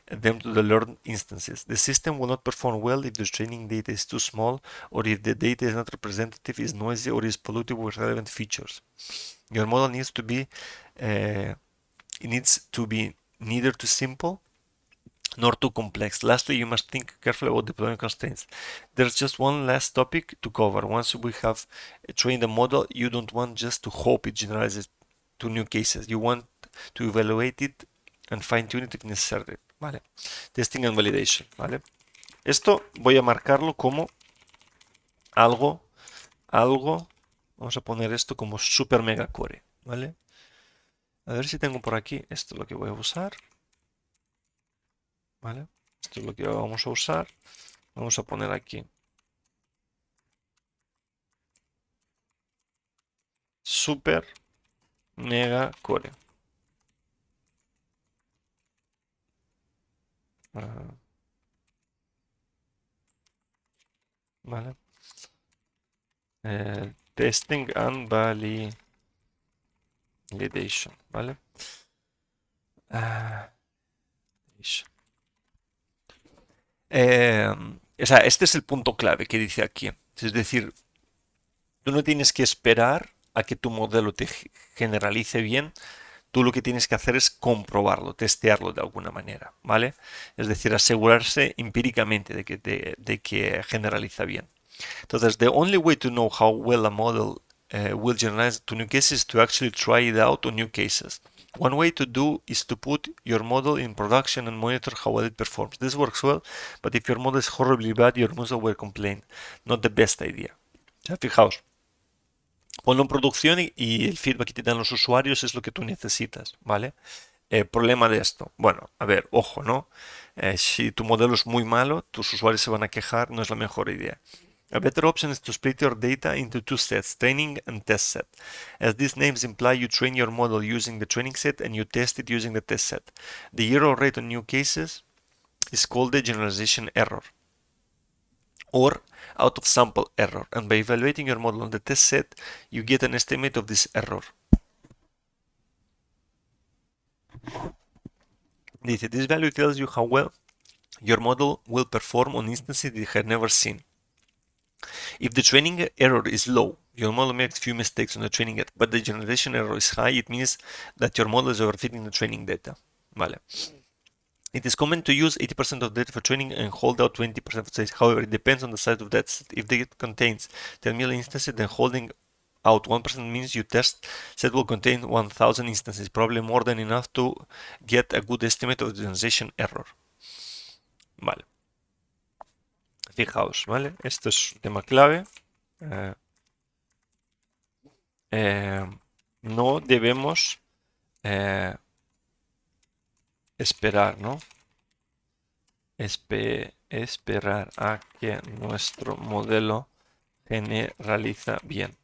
them to the learned instances. The system will not perform well if the training data is too small, or if the data is not representative, is noisy, or is polluted with relevant features. Your model needs to be neither too simple nor too complex. Lastly, you must think carefully about deployment constraints. There's just one last topic to cover. Once we have trained the model, you don't want just to hope it generalizes to new cases. You want to evaluate it and fine tune it if necessary. Vale. Testing and validation. Vale. Esto voy a marcarlo como algo, vamos a poner esto como super mega core. Vale. A ver si tengo por aquí, esto es lo que voy a usar. ¿Vale? Esto es lo que vamos a usar. Vamos a poner aquí. Super mega core. ¿Vale? Testing and validation. ¿Vale? O sea, este es el punto clave que dice aquí. Es decir, tú no tienes que esperar a que tu modelo te generalice bien. Tú lo que tienes que hacer es comprobarlo, testearlo de alguna manera, ¿vale? Es decir, asegurarse empíricamente de que generaliza bien. Entonces, the only way to know how well a model will generalize to new cases is to actually try it out on new cases. One way to do is to put your model in production and monitor how well it performs. This works well, but if your model is horribly bad, your user will complain. Not the best idea. Ya, fijaos, ponlo en producción y el feedback que te dan los usuarios es lo que tú necesitas, ¿vale? Problema de esto. Bueno, a ver, ojo, ¿no? Si tu modelo es muy malo, tus usuarios se van a quejar, no es la mejor idea. A better option is to split your data into two sets, training and test set. As these names imply, you train your model using the training set and you test it using the test set. The error rate on new cases is called the generalization error or out of sample error, and by evaluating your model on the test set, you get an estimate of this error. This value tells you how well your model will perform on instances you have never seen. If the training error is low, your model makes few mistakes on the training data, but the generalization error is high, it means that your model is overfitting the training data. Vale. It is common to use 80% of data for training and hold out 20% for sales. However, it depends on the size of that set. If data contains 10 million instances, then holding out 1% means your test set will contain 1000 instances, probably more than enough to get a good estimate of the generalization error. Vale. Fijaos, ¿vale? Esto es un tema clave. No debemos esperar, ¿no? Esperar a que nuestro modelo generaliza bien.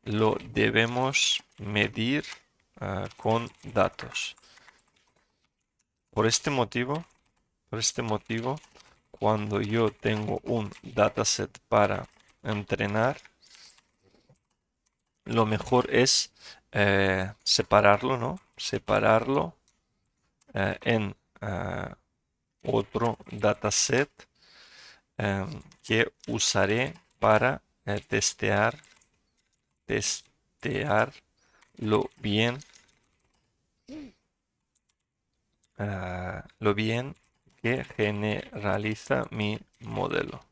Lo debemos medir con datos. Por este motivo, cuando yo tengo un dataset para entrenar, lo mejor es separarlo, ¿no? Separarlo en otro dataset que usaré para testear lo bien que generaliza mi modelo.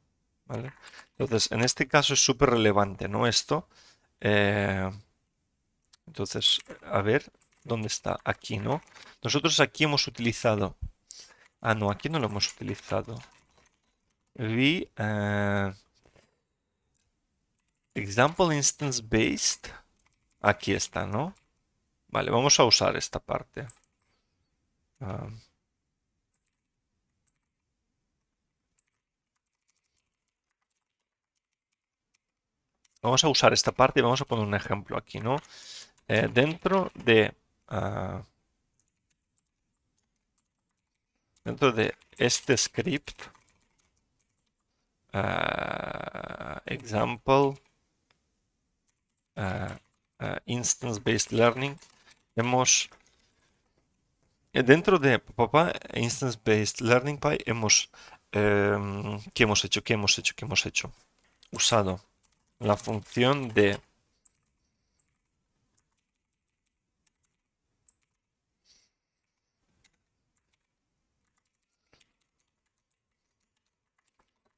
¿Vale? Entonces, en este caso es súper relevante, ¿no? Esto. Entonces, a ver, ¿dónde está? Aquí, ¿no? Nosotros aquí hemos utilizado Ah, no, aquí no lo hemos utilizado. Vi example instance based. Aquí está, ¿no? Vale, vamos a usar esta parte. Ah, vamos a usar esta parte y vamos a poner un ejemplo aquí, ¿no? Dentro de este script, example instance based learning, hemos dentro de papá instance based learning py hemos ¿qué hemos hecho? ¿Qué hemos hecho? Usado la función de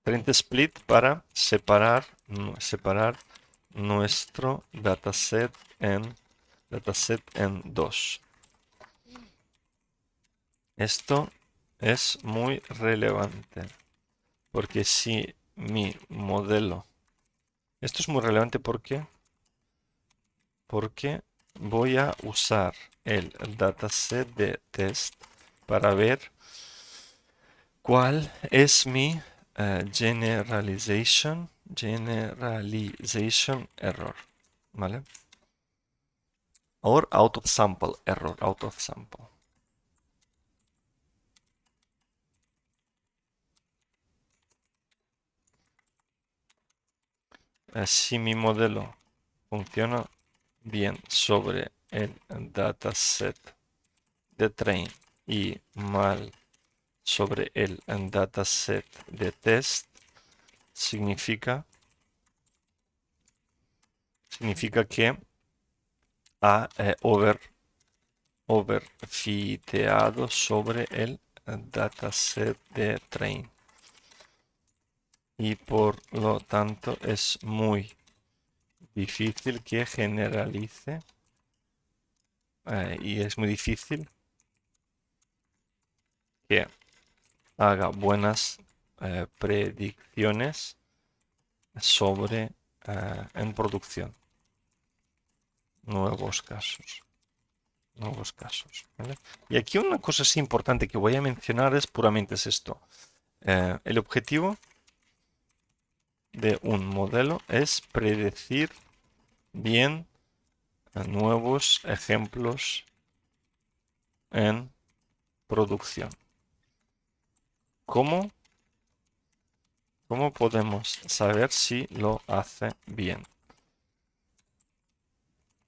print split para separar nuestro dataset en dos. Esto es muy relevante porque si mi modelo, esto es muy relevante porque voy a usar el dataset de test para ver cuál es mi generalization error, ¿vale? Or out of sample error, out of sample. Si mi modelo funciona bien sobre el dataset de train y mal sobre el dataset de test, significa que ha overfiteado sobre el dataset de train y por lo tanto es muy difícil que generalice y es muy difícil que haga buenas predicciones sobre en producción. Nuevos casos. ¿Vale? Y aquí una cosa así importante que voy a mencionar es puramente esto. El objetivo de un modelo es predecir bien nuevos ejemplos en producción. ¿Cómo podemos saber si lo hace bien?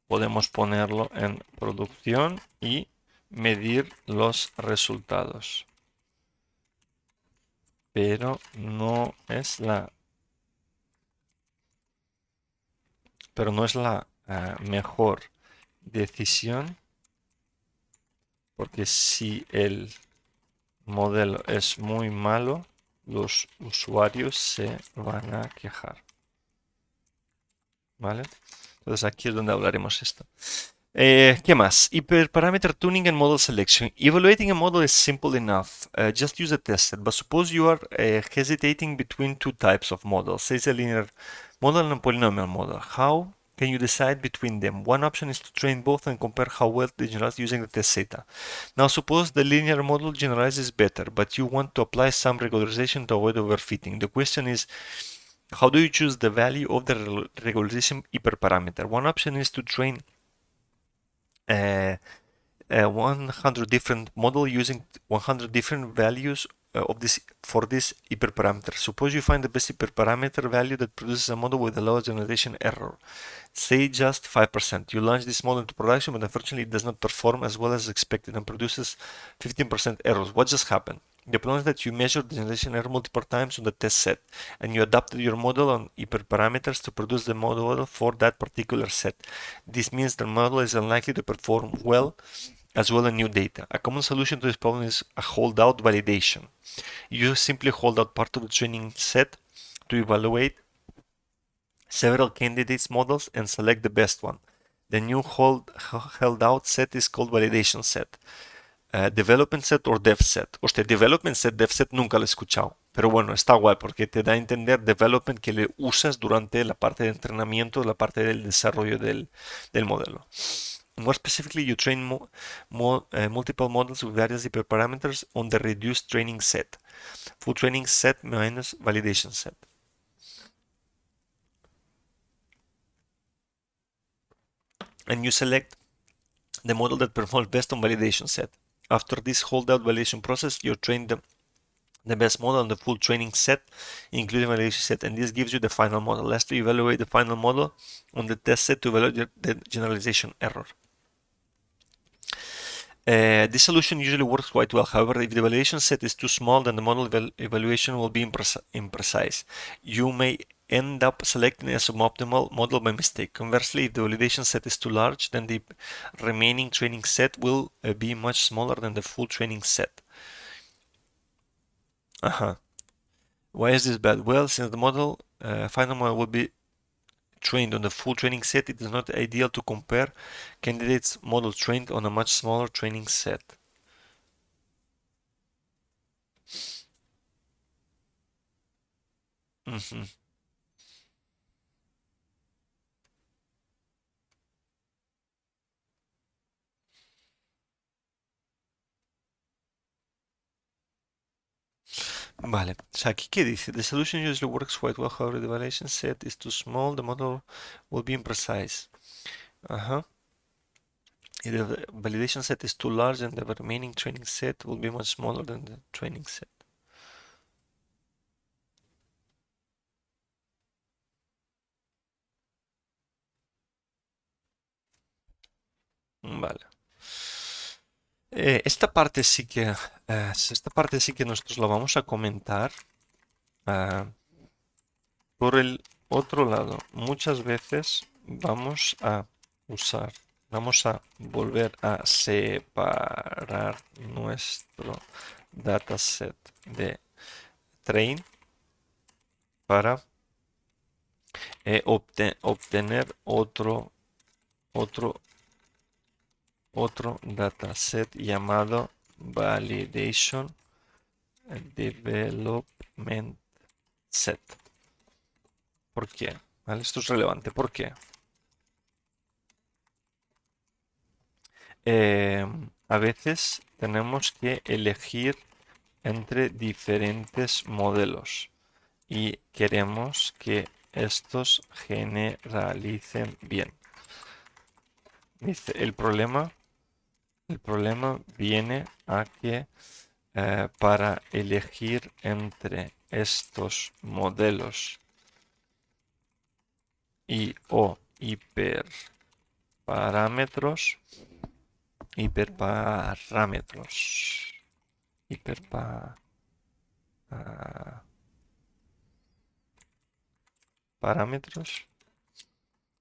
Podemos ponerlo en producción y medir los resultados. Pero no es la mejor decisión, porque si el modelo es muy malo, los usuarios se van a quejar. ¿Vale? Entonces aquí es donde hablaremos esto. ¿Qué más? Hyperparameter tuning and model selection. Evaluating a model is simple enough. Just use a test set. But suppose you are hesitating between two types of models. Say it's a linear model and a polynomial model. How can you decide between them? One option is to train both and compare how well they generalize using the test data. Now suppose the linear model generalizes better, but you want to apply some regularization to avoid overfitting. The question is, how do you choose the value of the regularization hyperparameter? One option is to train 100 different model using 100 different values of this for this hyperparameter. Suppose you find the best hyperparameter value that produces a model with the lowest generalization error. Say just 5%. You launch this model into production, but unfortunately it does not perform as well as expected and produces 15% errors. What just happened? The problem is that you measured the generalization error multiple times on the test set, and you adapted your model on hyperparameters to produce the model for that particular set. This means the model is unlikely to perform well as well as new data. A common solution to this problem is a holdout validation. You simply hold out part of the training set to evaluate several candidates models and select the best one. The new held out set is called validation set. development set o dev set. Hostia, development set, dev set nunca lo he escuchado. Pero bueno, está guay porque te da a entender development que le usas durante la parte de entrenamiento, la parte del desarrollo del modelo. More specifically, you train multiple models with various hyperparameters on the reduced training set. Full training set minus validation set. And you select the model that performs best on validation set. After this holdout validation process, you train the best model on the full training set, including validation set, and this gives you the final model. Lastly, you evaluate the final model on the test set to evaluate the generalization error. This solution usually works quite well. However, if the validation set is too small, then the model evaluation will be imprecise. You may end up selecting a suboptimal model by mistake. Conversely, if the validation set is too large, then the remaining training set will be much smaller than the full training set. Why is this bad? Well, since the final model will be trained on the full training set, it is not ideal to compare candidates' models trained on a much smaller training set. Vale, o sea, aquí qué dice? The solution usually works quite well, however, the validation set is too small, the model will be imprecise. If the validation set is too large, then the remaining training set will be much smaller than the training set. Vale. Esta parte sí que nosotros la vamos a comentar por el otro lado. Muchas veces vamos a volver a separar nuestro dataset de train para obtener otro dataset llamado validation development set. ¿Por qué? ¿Vale? Esto es relevante. ¿Por qué? A veces tenemos que elegir entre diferentes modelos y queremos que estos generalicen bien. Dice, el problema viene a que para elegir entre estos modelos y o hiperparámetros,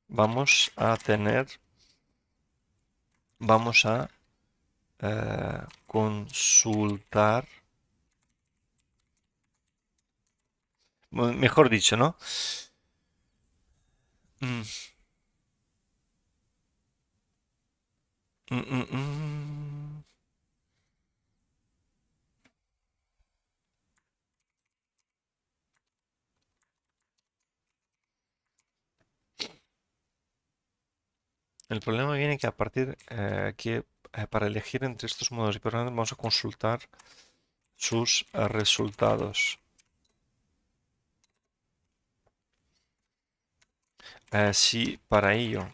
vamos a consultar, mejor dicho, ¿no? Mm. El problema viene que a partir que para elegir entre estos modos y programas vamos a consultar sus resultados. Si para ello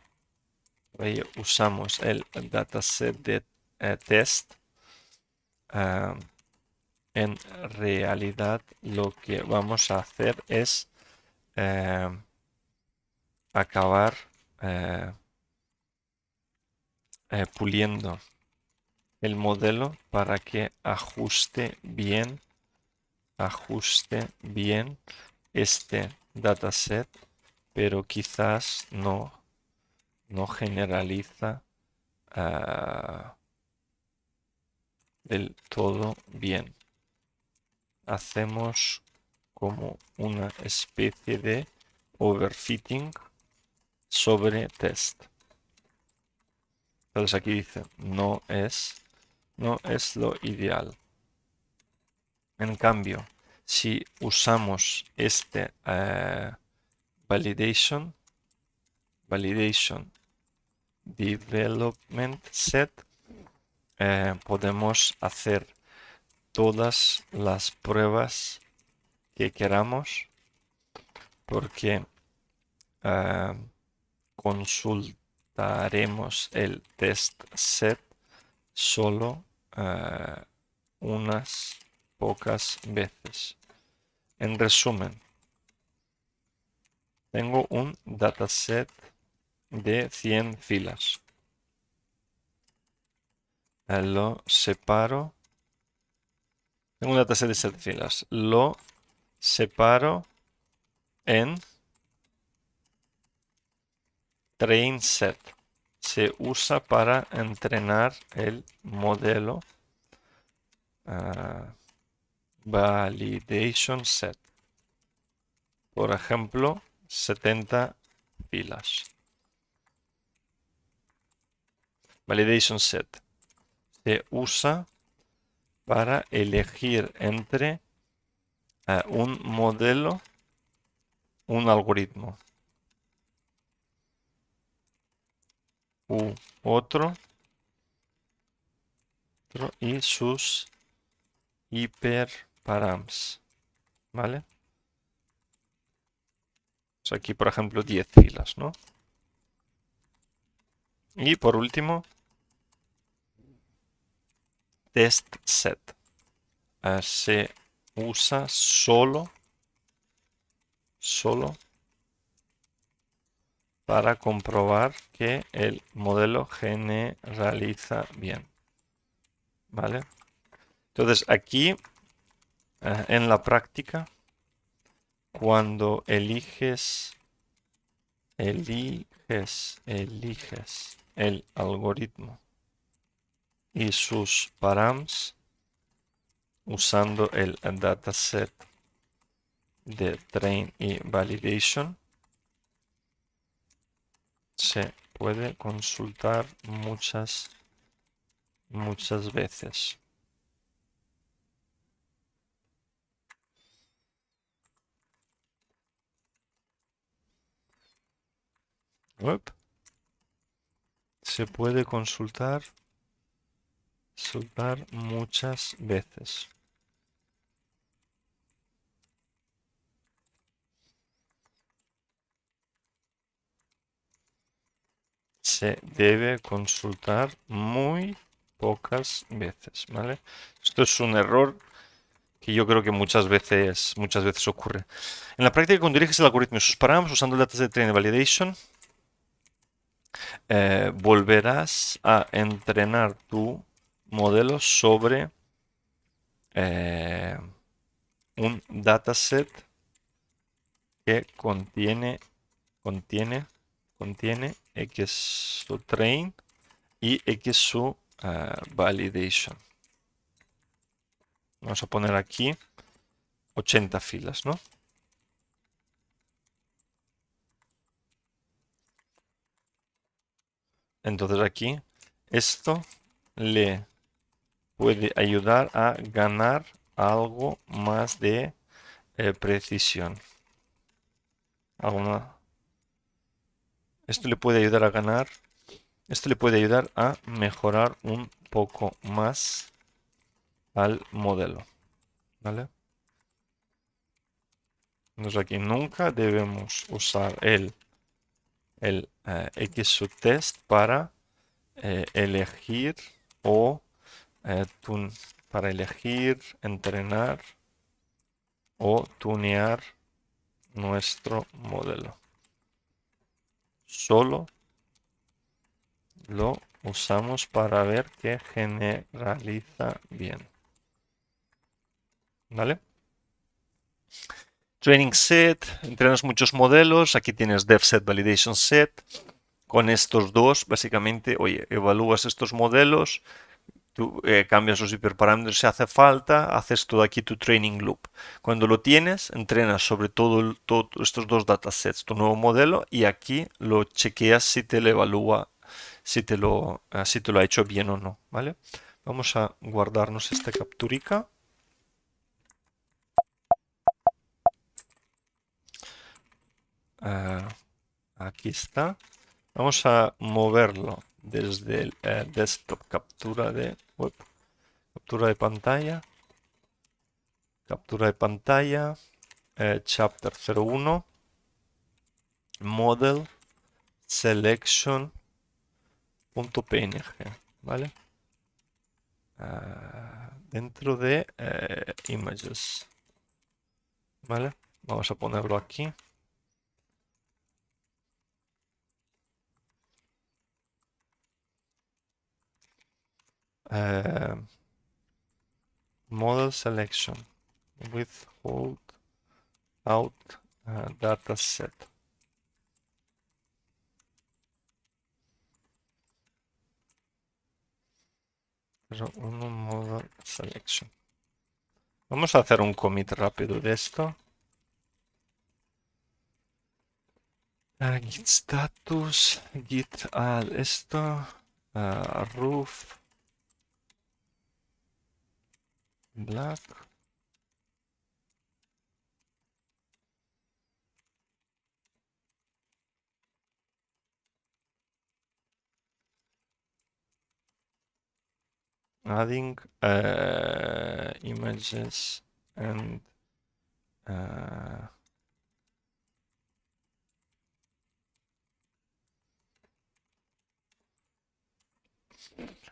usamos el dataset de test, en realidad lo que vamos a hacer es acabar puliendo el modelo para que ajuste bien este dataset, pero quizás no generaliza del todo bien. Hacemos como una especie de overfitting sobre test. Entonces aquí dice, no es no es lo ideal. En cambio, si usamos este validation development set, podemos hacer todas las pruebas que queramos porque consultaremos el test set solo unas pocas veces. En resumen, tengo un dataset de 100 filas. Lo separo. Tengo un dataset de 7 filas. Lo separo en train set. Se usa para entrenar el modelo. Validation set. Por ejemplo, 70 filas. Validation set se usa para elegir entre un modelo, un algoritmo u otro y sus hiperparams, ¿vale? O sea, aquí, por ejemplo, 10 filas, ¿no? Y por último, test set. Se usa solo para comprobar que el modelo generaliza bien, ¿vale? Entonces, aquí, en la práctica, cuando eliges el algoritmo y sus params usando el dataset de train y validation, se puede consultar muchas veces. Se puede consultar muchas veces. Se debe consultar muy pocas veces, ¿vale? Esto es un error que yo creo que muchas veces ocurre. En la práctica, cuando diriges el algoritmo y sus parámetros usando el dataset de train validation, volverás a entrenar tu modelo sobre un dataset que contiene X su train y X su validation. Vamos a poner aquí 80 filas, ¿no? Entonces aquí esto le puede ayudar a ganar algo más de precisión. Esto le puede ayudar a ganar. Esto le puede ayudar a mejorar un poco más al modelo, ¿vale? Entonces aquí nunca debemos usar el XSubTest para elegir o para elegir, entrenar o tunear nuestro modelo. Solo lo usamos para ver que generaliza bien. ¿Vale? Training set, entrenas muchos modelos. Aquí tienes dev set, validation set. Con estos dos, básicamente, oye, evalúas estos modelos, tú cambias los hiperparámetros si hace falta, haces todo aquí tu training loop. Cuando lo tienes, entrenas sobre todo, estos dos datasets, tu nuevo modelo, y aquí lo chequeas si te lo evalúa, si te lo ha hecho bien o no, ¿vale? Vamos a guardarnos esta capturica. Ah, aquí está. Vamos a moverlo desde el desktop, captura de web, captura de pantalla, chapter 01, model selection.png, ¿vale? Dentro de images, ¿vale? Vamos a ponerlo aquí. Eh, model selection with hold out data set. Pero uno model selection. Vamos a hacer un commit rápido de esto. Git status, git add esto, roof black. Adding images and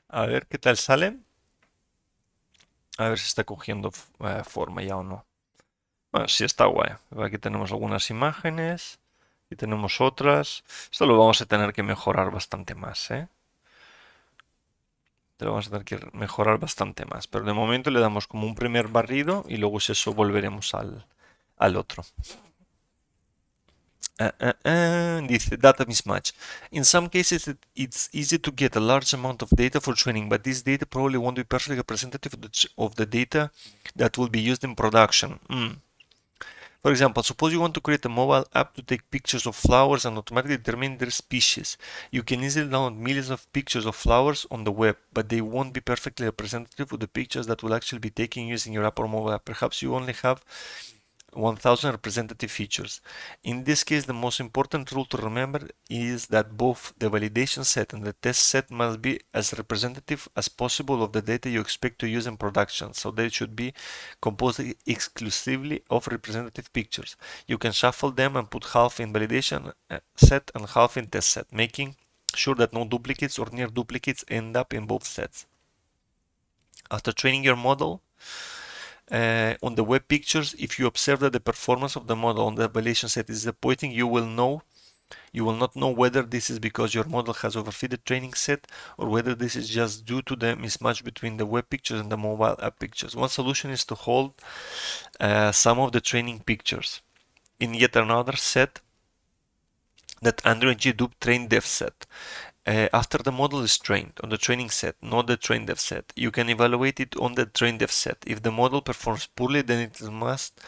a ver qué tal sale. A ver si está cogiendo forma ya o no. Bueno, sí está guay. Aquí tenemos algunas imágenes y tenemos otras. Esto lo vamos a tener que mejorar bastante más, ¿eh? Lo vamos a tener que mejorar bastante más. Pero de momento le damos como un primer barrido y luego si eso volveremos al otro. Dice data mismatch. In some cases, it's easy to get a large amount of data for training, but this data probably won't be perfectly representative of the data that will be used in production. For example, suppose you want to create a mobile app to take pictures of flowers and automatically determine their species. You can easily download millions of pictures of flowers on the web, but they won't be perfectly representative of the pictures that will actually be taken using your app or mobile app. Perhaps you only have 1000 representative features. In this case, the most important rule to remember is that both the validation set and the test set must be as representative as possible of the data you expect to use in production, so they should be composed exclusively of representative pictures. You can shuffle them and put half in validation set and half in test set, making sure that no duplicates or near duplicates end up in both sets. After training your model, on the web pictures, if you observe that the performance of the model on the evaluation set is disappointing, you will not know whether this is because your model has overfit the training set or whether this is just due to the mismatch between the web pictures and the mobile app pictures. One solution is to hold some of the training pictures in yet another set that Android Gdup train dev set. After the model is trained on the training set, not the train dev set, you can evaluate it on the train dev set. If the model performs poorly, then it must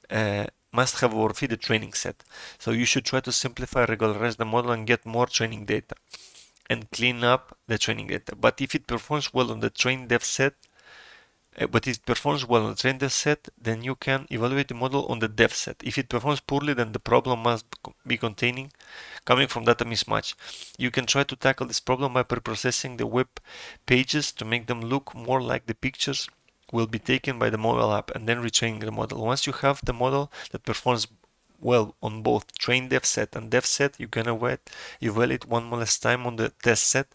have overfit the training set. So you should try to simplify, regularize the model and get more training data and clean up the training data. But if it performs well on the train dev set, then you can evaluate the model on the dev set. If it performs poorly, then the problem must be coming from data mismatch. You can try to tackle this problem by preprocessing the web pages to make them look more like the pictures will be taken by the mobile app and then retraining the model. Once you have the model that performs well on both train dev set and dev set, you can evaluate one more less time on the test set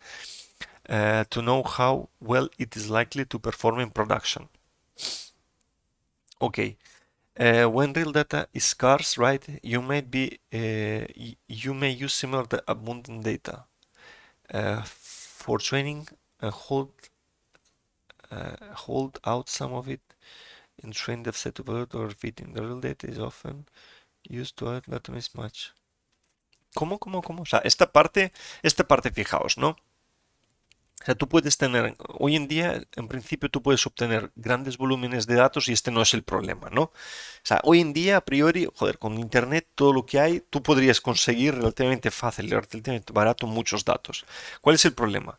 to know how well it is likely to perform in production. Okay. When real data is scarce, right, you may use similar abundant data for training and hold out some of it in train dev set to evaluate or fitting. The real data is often used to avoid data mismatch. ¿Cómo? O sea, esta parte, fijaos, ¿no? O sea, tú puedes tener, hoy en día, en principio, tú puedes obtener grandes volúmenes de datos y este no es el problema, ¿no? O sea, hoy en día, a priori, joder, con Internet, todo lo que hay, tú podrías conseguir relativamente fácil, relativamente barato, muchos datos. ¿Cuál es el problema?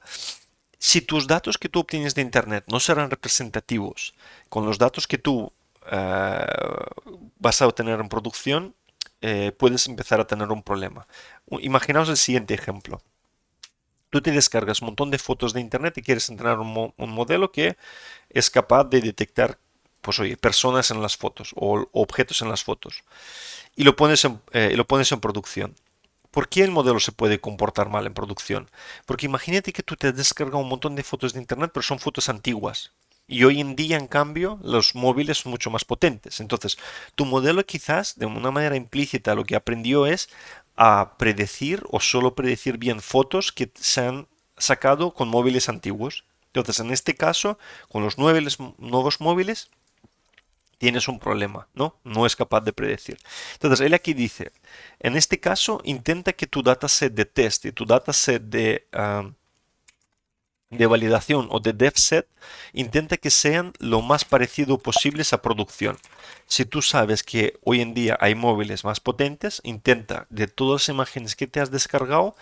Si tus datos que tú obtienes de Internet no serán representativos con los datos que tú eh, vas a obtener en producción, puedes empezar a tener un problema. Imaginaos el siguiente ejemplo. Tú te descargas un montón de fotos de Internet y quieres entrenar un modelo que es capaz de detectar, pues oye, personas en las fotos o objetos en las fotos y lo pones en producción. ¿Por qué el modelo se puede comportar mal en producción? Porque imagínate que tú te has descargado un montón de fotos de internet, pero son fotos antiguas. Y hoy en día, en cambio, los móviles son mucho más potentes. Entonces, tu modelo quizás, de una manera implícita, lo que aprendió es a predecir o solo predecir bien fotos que se han sacado con móviles antiguos. Entonces, en este caso, con los nuevos móviles, tienes un problema, ¿no? No es capaz de predecir. Entonces, él aquí dice, en este caso, intenta que tu dataset de test y tu dataset de validación o de dev set, intenta que sean lo más parecido posibles a producción. Si tú sabes que hoy en día hay móviles más potentes, intenta de todas las imágenes que te has descargado,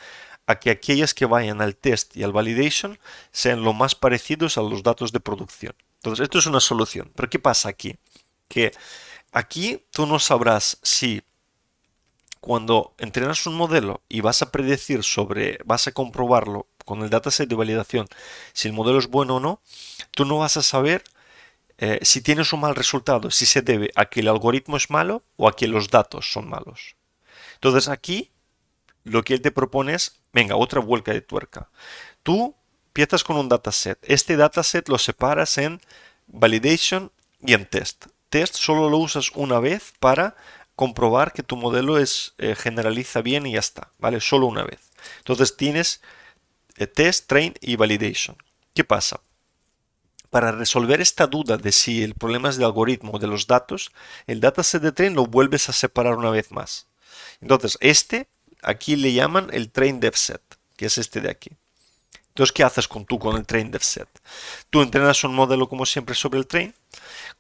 a que aquellas que vayan al test y al validation sean lo más parecidos a los datos de producción. Entonces, esto es una solución. Pero ¿qué pasa aquí? Que aquí tú no sabrás si cuando entrenas un modelo y vas a predecir vas a comprobarlo con el dataset de validación, si el modelo es bueno o no, tú no vas a saber si tienes un mal resultado, si se debe a que el algoritmo es malo o a que los datos son malos. Entonces aquí lo que él te propone es, venga, otra vuelta de tuerca. Tú empiezas con un dataset. Este dataset lo separas en validation y en test. Test solo lo usas una vez para comprobar que tu modelo generaliza bien y ya está, ¿vale? Solo una vez. Entonces tienes test, train y validation. ¿Qué pasa? Para resolver esta duda de si el problema es de algoritmo o de los datos, el dataset de train lo vuelves a separar una vez más. Entonces, aquí le llaman el train dev set, que es este de aquí. Entonces, ¿qué haces con el train dev set? Tú entrenas un modelo como siempre sobre el train,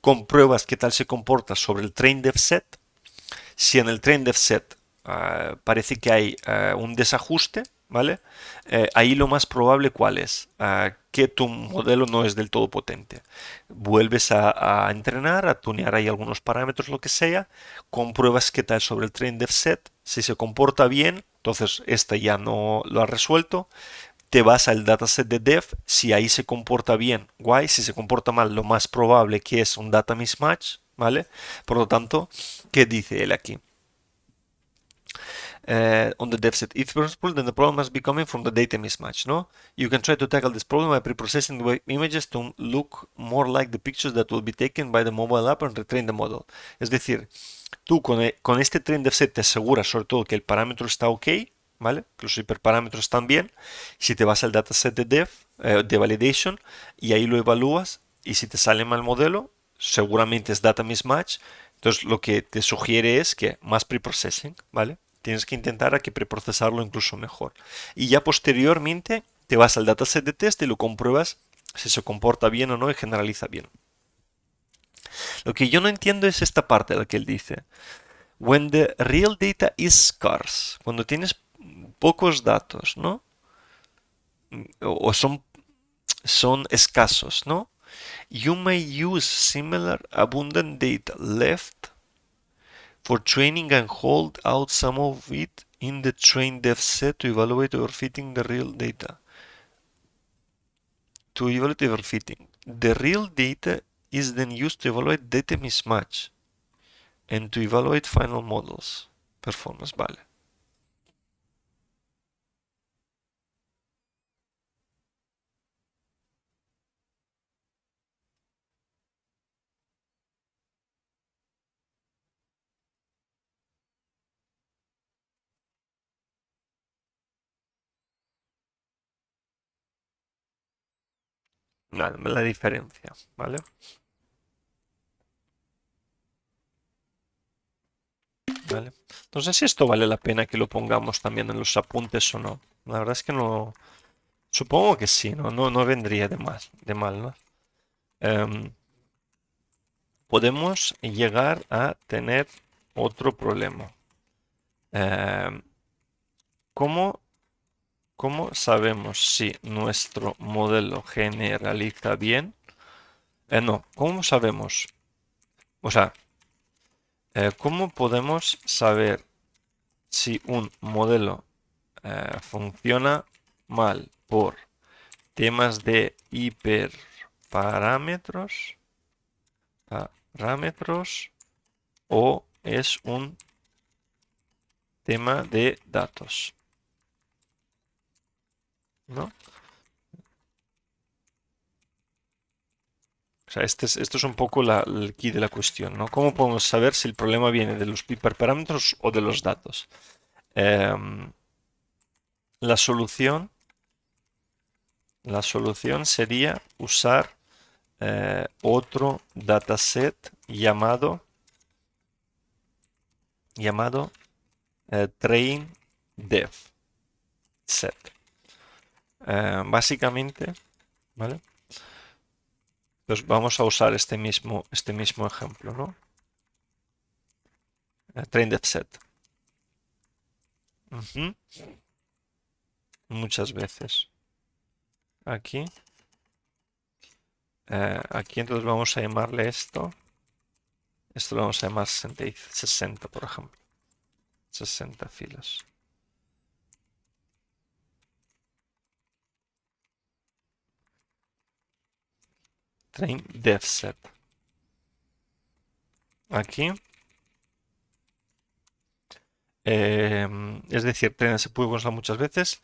compruebas qué tal se comporta sobre el train dev set. Si en el train dev set parece que hay un desajuste, ¿vale? Ahí lo más probable cuál es, que tu modelo no es del todo potente. Vuelves a entrenar, a tunear ahí algunos parámetros, lo que sea, compruebas qué tal sobre el train dev set, si se comporta bien, entonces esta ya no lo has resuelto, te vas al dataset de dev, si ahí se comporta bien, guay, si se comporta mal, lo más probable que es un data mismatch, ¿vale? Por lo tanto, ¿qué dice él aquí? On the dev set. If possible, then the problem must be coming from the data mismatch, ¿no? You can try to tackle this problem by preprocessing the images to look more like the pictures that will be taken by the mobile app and retrain the model. Es decir, tú con este train dev set te aseguras sobre todo que el parámetro está ok, ¿vale? Que los hiperparámetros están bien. Si te vas al dataset de dev, de validation, y ahí lo evalúas, y si te sale mal modelo, seguramente es data mismatch. Entonces lo que te sugiere es que más preprocessing, ¿vale? Tienes que intentar a que preprocesarlo incluso mejor. Y ya posteriormente te vas al dataset de test y lo compruebas si se comporta bien o no y generaliza bien. Lo que yo no entiendo es esta parte de la que él dice. When the real data is scarce, cuando tienes pocos datos, ¿no? O son escasos, ¿no? You may use similar abundant data left for training and hold out some of it in the train dev set to evaluate overfitting the real data. To evaluate overfitting. The real data is then used to evaluate data mismatch and to evaluate final models. Performance, vale. Vale, la diferencia, ¿vale? Vale. No sé si esto vale la pena que lo pongamos también en los apuntes o no. La verdad es que no. Supongo que sí, ¿no? No, no vendría de mal, ¿no? Em, Podemos llegar a tener otro problema. Em, ¿Cómo? ¿Cómo sabemos si nuestro modelo generaliza bien? No, ¿cómo sabemos? O sea, ¿cómo podemos saber si un modelo funciona mal por temas de hiperparámetros, parámetros, o es un tema de datos? ¿No? O sea, esto es un poco el key de la cuestión, ¿no? ¿Cómo podemos saber si el problema viene de los hiperparámetros o de los datos? Em, la solución, la solución sería usar otro dataset llamado train dev set. Básicamente, ¿vale? Pues vamos a usar este mismo ejemplo, ¿no? Train dev set. Ujú. Muchas veces. Aquí. Aquí entonces vamos a llamarle esto. Esto lo vamos a llamar 60, por ejemplo. 60 filas. Train dev set. Aquí. Es decir, train se puede usar muchas veces.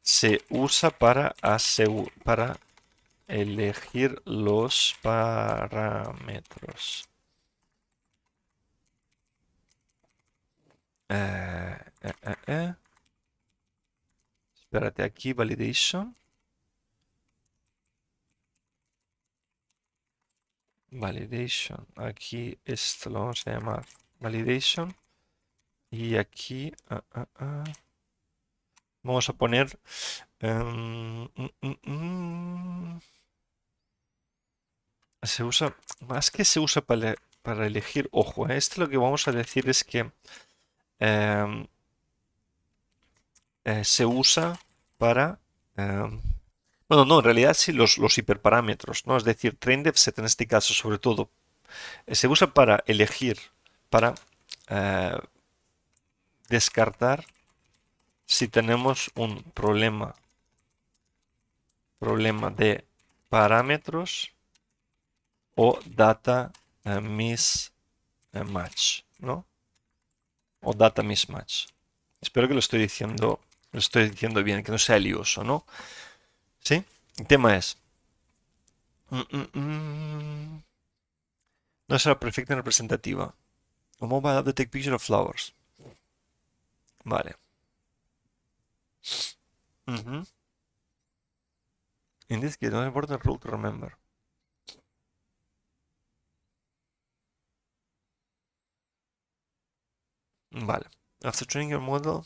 Se usa para elegir los parámetros. Eh, eh, eh, eh. Espérate, aquí validation. Validation. Aquí esto lo vamos a llamar validation. Y aquí vamos a poner se usa, más que se usa para elegir, ojo, esto lo que vamos a decir es que em, se usa para, em, bueno, no, en realidad sí los hiperparámetros, ¿no? Es decir, trainDevSet en este caso, sobre todo, se usa para elegir, para eh, descartar si tenemos un problema de parámetros o data mismatch, ¿no? O data mismatch. Espero que lo estoy diciendo bien, que no sea lioso, ¿no? ¿Sí? El tema es, no será perfecta ni representativa. A mobile app that take picture of flowers. Vale. Ujú. In this case, no important rule to remember. Vale. After training your model,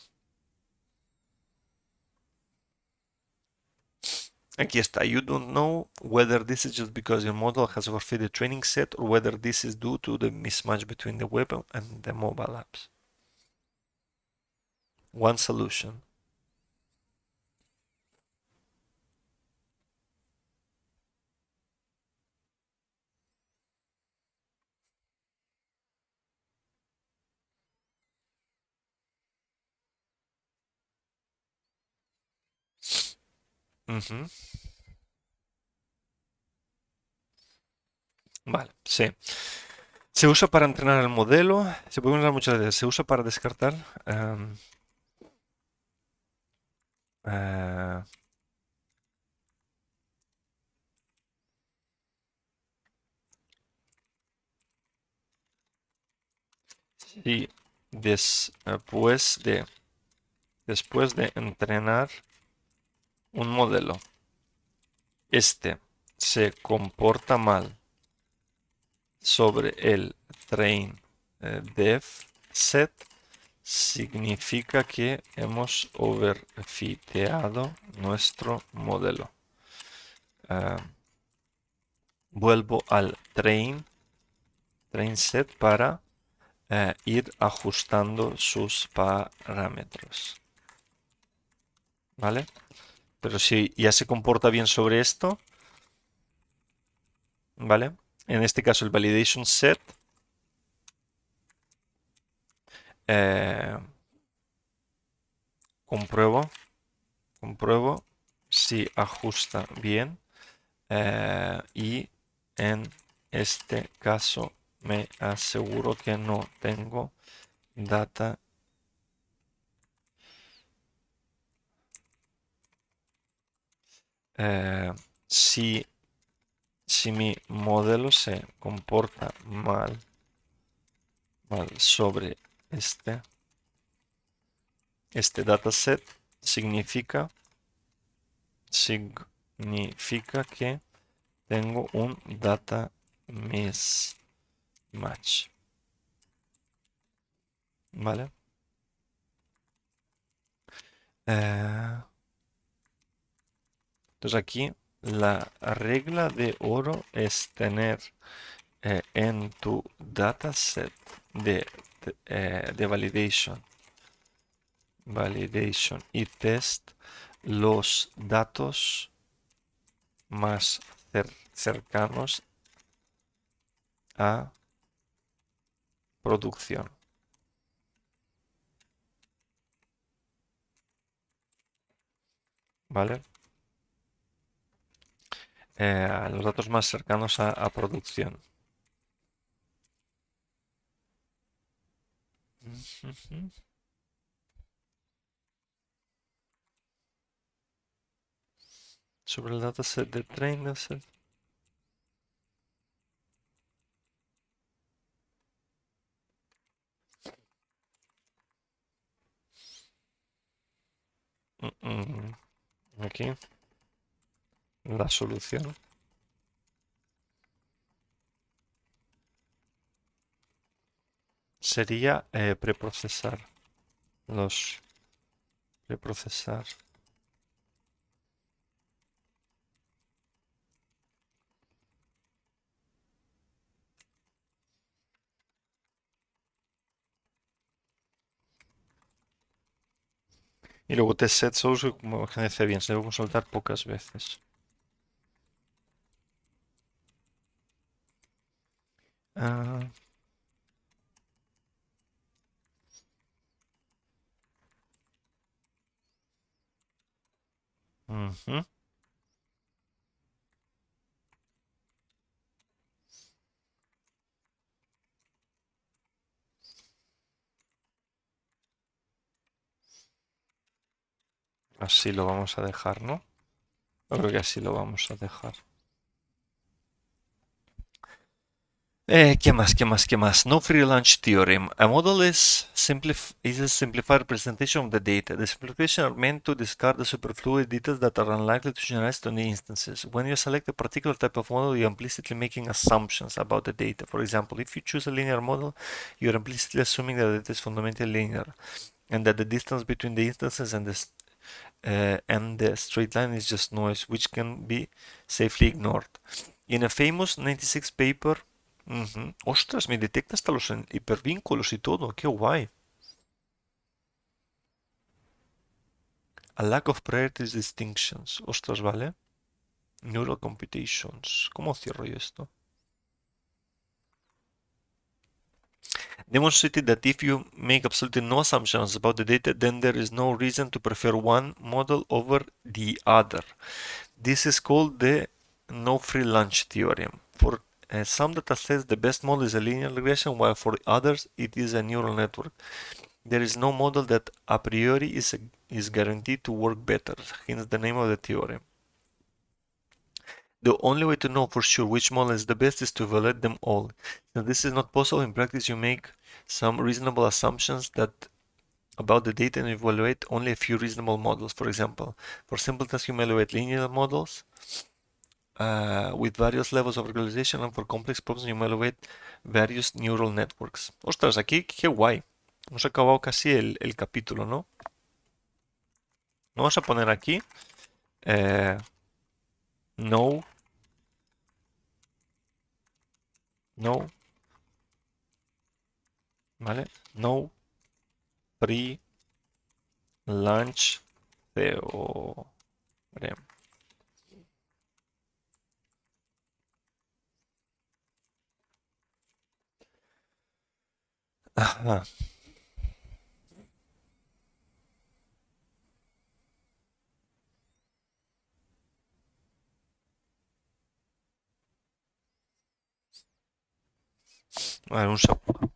aquí está. You don't know whether this is just because your model has overfitted training set or whether this is due to the mismatch between the web and the mobile apps. One solution. Ujú. Vale, sí. Se usa para entrenar el modelo, se puede usar muchas veces, se usa para descartar eh, si después de entrenar un modelo, este se comporta mal sobre el train dev set, significa que hemos overfiteado nuestro modelo. Eh, vuelvo al train set para ir ajustando sus parámetros. ¿vale? Pero si ya se comporta bien sobre esto, ¿vale? En este caso el validation set eh, compruebo, compruebo si ajusta bien y en este caso me aseguro que no tengo data si, si mi modelo se comporta mal, sobre este dataset, significa que tengo un data mismatch, ¿vale? Entonces aquí la regla de oro es tener en tu dataset de validation y test los datos más cercanos a producción, ¿vale? Los datos más cercanos a producción. Ujú. Sobre el dataset de train set. Aquí la solución sería preprocesar los preprocesar. Y luego test set solo como generación bien, se debe consultar pocas veces. Ah, ujú. Así lo vamos a dejar, ¿no? Yo creo que así lo vamos a dejar. ¿Qué más? ¿Qué más? ¿Qué más? No free lunch theorem. A model is a simplified representation of the data. The simplifications are meant to discard the superfluous details that are unlikely to generalize to new instances. When you select a particular type of model, you're implicitly making assumptions about the data. For example, if you choose a linear model, you're implicitly assuming that the data is fundamentally linear and that the distance between the instances and the straight line is just noise, which can be safely ignored. In a famous 96 paper, ostras, me detecta hasta los hipervínculos y todo, qué guay. A lack of priorities distinctions, ostras, vale. Neural computations, ¿cómo cierro yo esto? Demonstrated that if you make absolutely no assumptions about the data, then there is no reason to prefer one model over the other. This is called the no free lunch theorem. For some datasets, the best model is a linear regression, while for others, it is a neural network. There is no model that a priori is guaranteed to work better, hence the name of the theorem. The only way to know for sure which model is the best is to evaluate them all. Since this is not possible in practice, you make some reasonable assumptions about the data and evaluate only a few reasonable models. For example, for simple tasks, you may evaluate linear models with various levels of regularization, and for complex problems, you may evaluate various neural networks. Ostras, aquí qué guay. Hemos acabado casi el capítulo, ¿no? Vamos a poner aquí eh, no, no, ¿vale? No free lunch Theorem. Ajá. A ver, un segundo.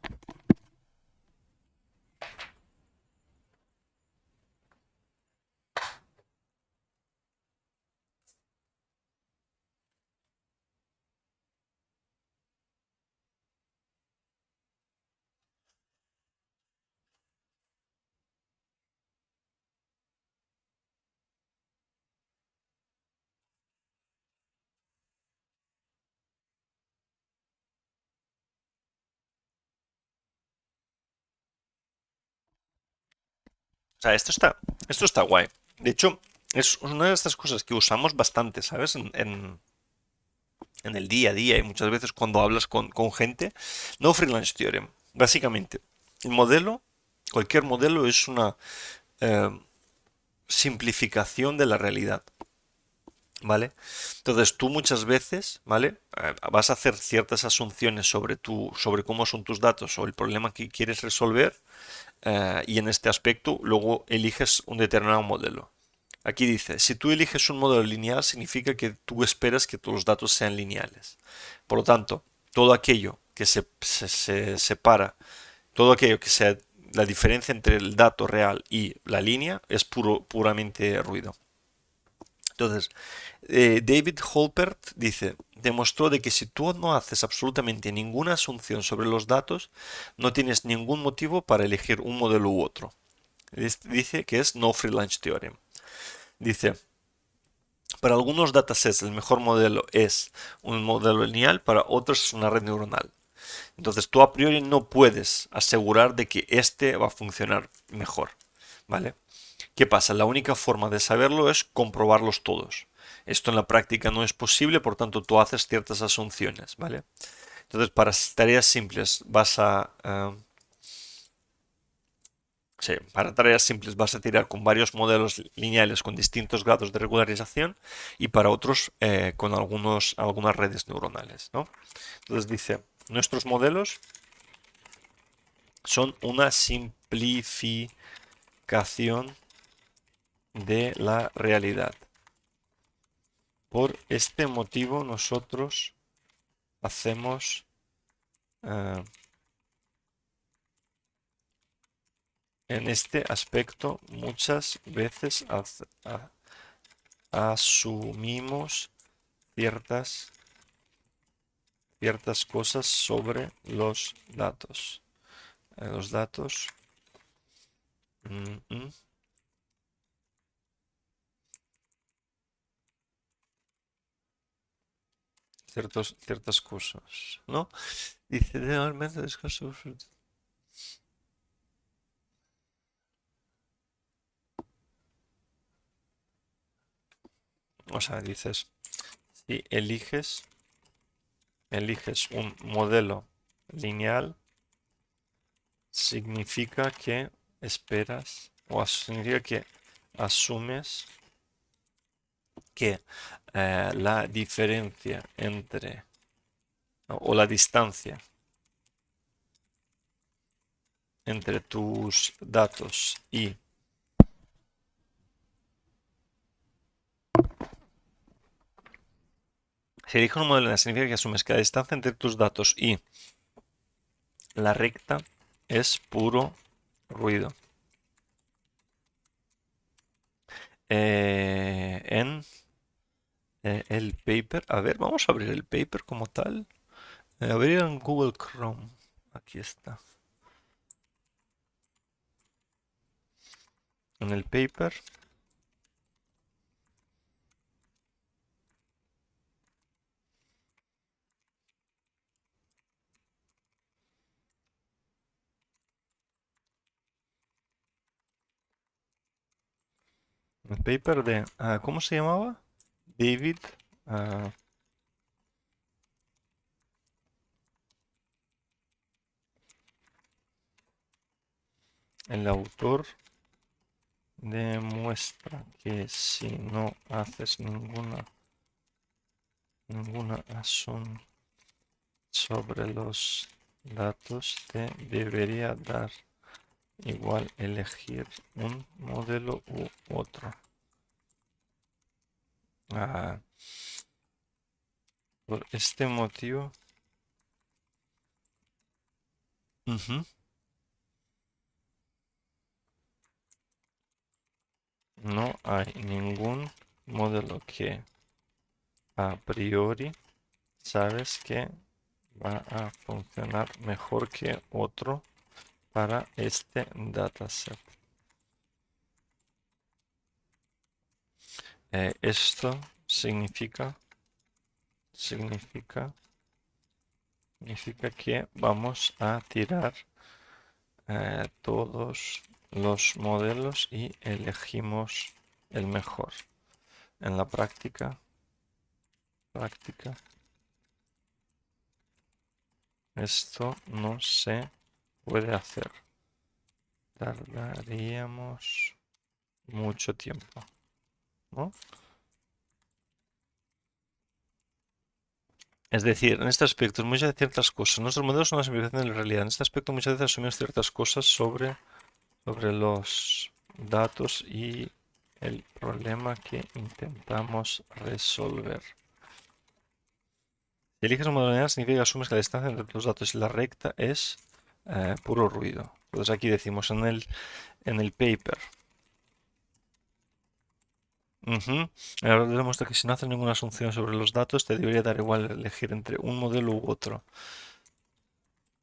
O sea, esto está guay. De hecho, es una de estas cosas que usamos bastante, ¿sabes? En el día a día y muchas veces cuando hablas con gente. No freelance theorem, básicamente. El modelo, cualquier modelo es una eh, simplificación de la realidad. ¿Vale? Entonces tú muchas veces, ¿vale? Vas a hacer ciertas asunciones sobre cómo son tus datos o el problema que quieres resolver, y en este aspecto luego eliges un determinado modelo. Aquí dice, si tú eliges un modelo lineal significa que tú esperas que todos los datos sean lineales. Por lo tanto, todo aquello que se separa, todo aquello que sea la diferencia entre el dato real y la línea es puramente ruido. Entonces, David Holpert dice, demostró de que si tú no haces absolutamente ninguna asunción sobre los datos, no tienes ningún motivo para elegir un modelo u otro. Dice que es no free lunch theorem. Dice, para algunos datasets el mejor modelo es un modelo lineal, para otros es una red neuronal. Entonces tú a priori no puedes asegurar de que este va a funcionar mejor, ¿vale? ¿Qué pasa? La única forma de saberlo es comprobarlos todos. Esto en la práctica no es posible, por tanto tú haces ciertas asunciones, ¿vale? Entonces para tareas simples para tareas simples vas a tirar con varios modelos lineales con distintos grados de regularización y para otros con algunas redes neuronales, ¿no? Entonces dice, nuestros modelos son una simplificación de la realidad. Por este motivo nosotros hacemos eh, en este aspecto muchas veces asumimos ciertas, ciertas cosas sobre los datos. Los datos. mm, mm, ciertas cosas, ¿no? Dice, realmente o sea, dices, si eliges un modelo lineal, significa que esperas o significa que asumes que la diferencia entre o la distancia entre tus datos y si eliges un modelo lineal significa que asumes que la distancia entre tus datos y la recta es puro ruido. En el paper, a ver, vamos a abrir el paper como tal. Abrir en Google Chrome. Aquí está. En el paper. El paper de... ¿cómo se llamaba? David. ah, el autor demuestra que si no haces ninguna asunción sobre los datos, te debería dar igual elegir un modelo u otro. Por este motivo, no hay ningún modelo que a priori sabes que va a funcionar mejor que otro para este dataset. Esto significa que vamos a tirar todos los modelos y elegimos el mejor. En la práctica, esto no se puede hacer. Tardaríamos mucho tiempo, ¿no? Es decir, en este aspecto, muchas de ciertas cosas, nuestros modelos son una simplificación de la realidad. En este aspecto, muchas veces asumimos ciertas cosas sobre los datos y el problema que intentamos resolver. Si eliges un modelo lineal, significa que asumes que la distancia entre los datos y la recta es puro ruido. Entonces aquí decimos en el paper. Ahora demuestra que si no haces ninguna asunción sobre los datos, te debería dar igual elegir entre un modelo u otro.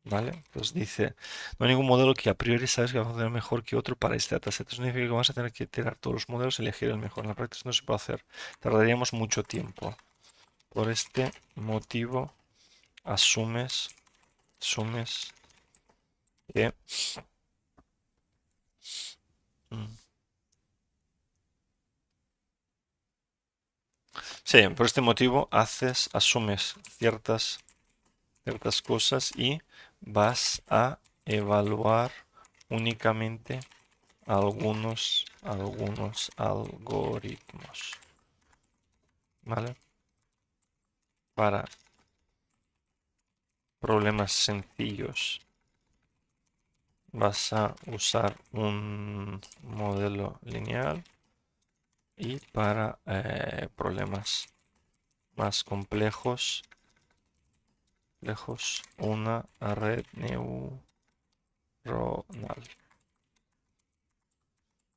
¿Vale? Pues dice, no hay ningún modelo que a priori sabes que va a funcionar mejor que otro para este dataset. Eso significa que vamos a tener que tirar todos los modelos y elegir el mejor. En la práctica no se puede hacer. Tardaríamos mucho tiempo. Por este motivo, asumes que... mm, Sí, por este motivo asumes ciertas cosas y vas a evaluar únicamente algunos algoritmos, ¿vale? Para problemas sencillos vas a usar un modelo lineal y para problemas más complejos, una red neuronal.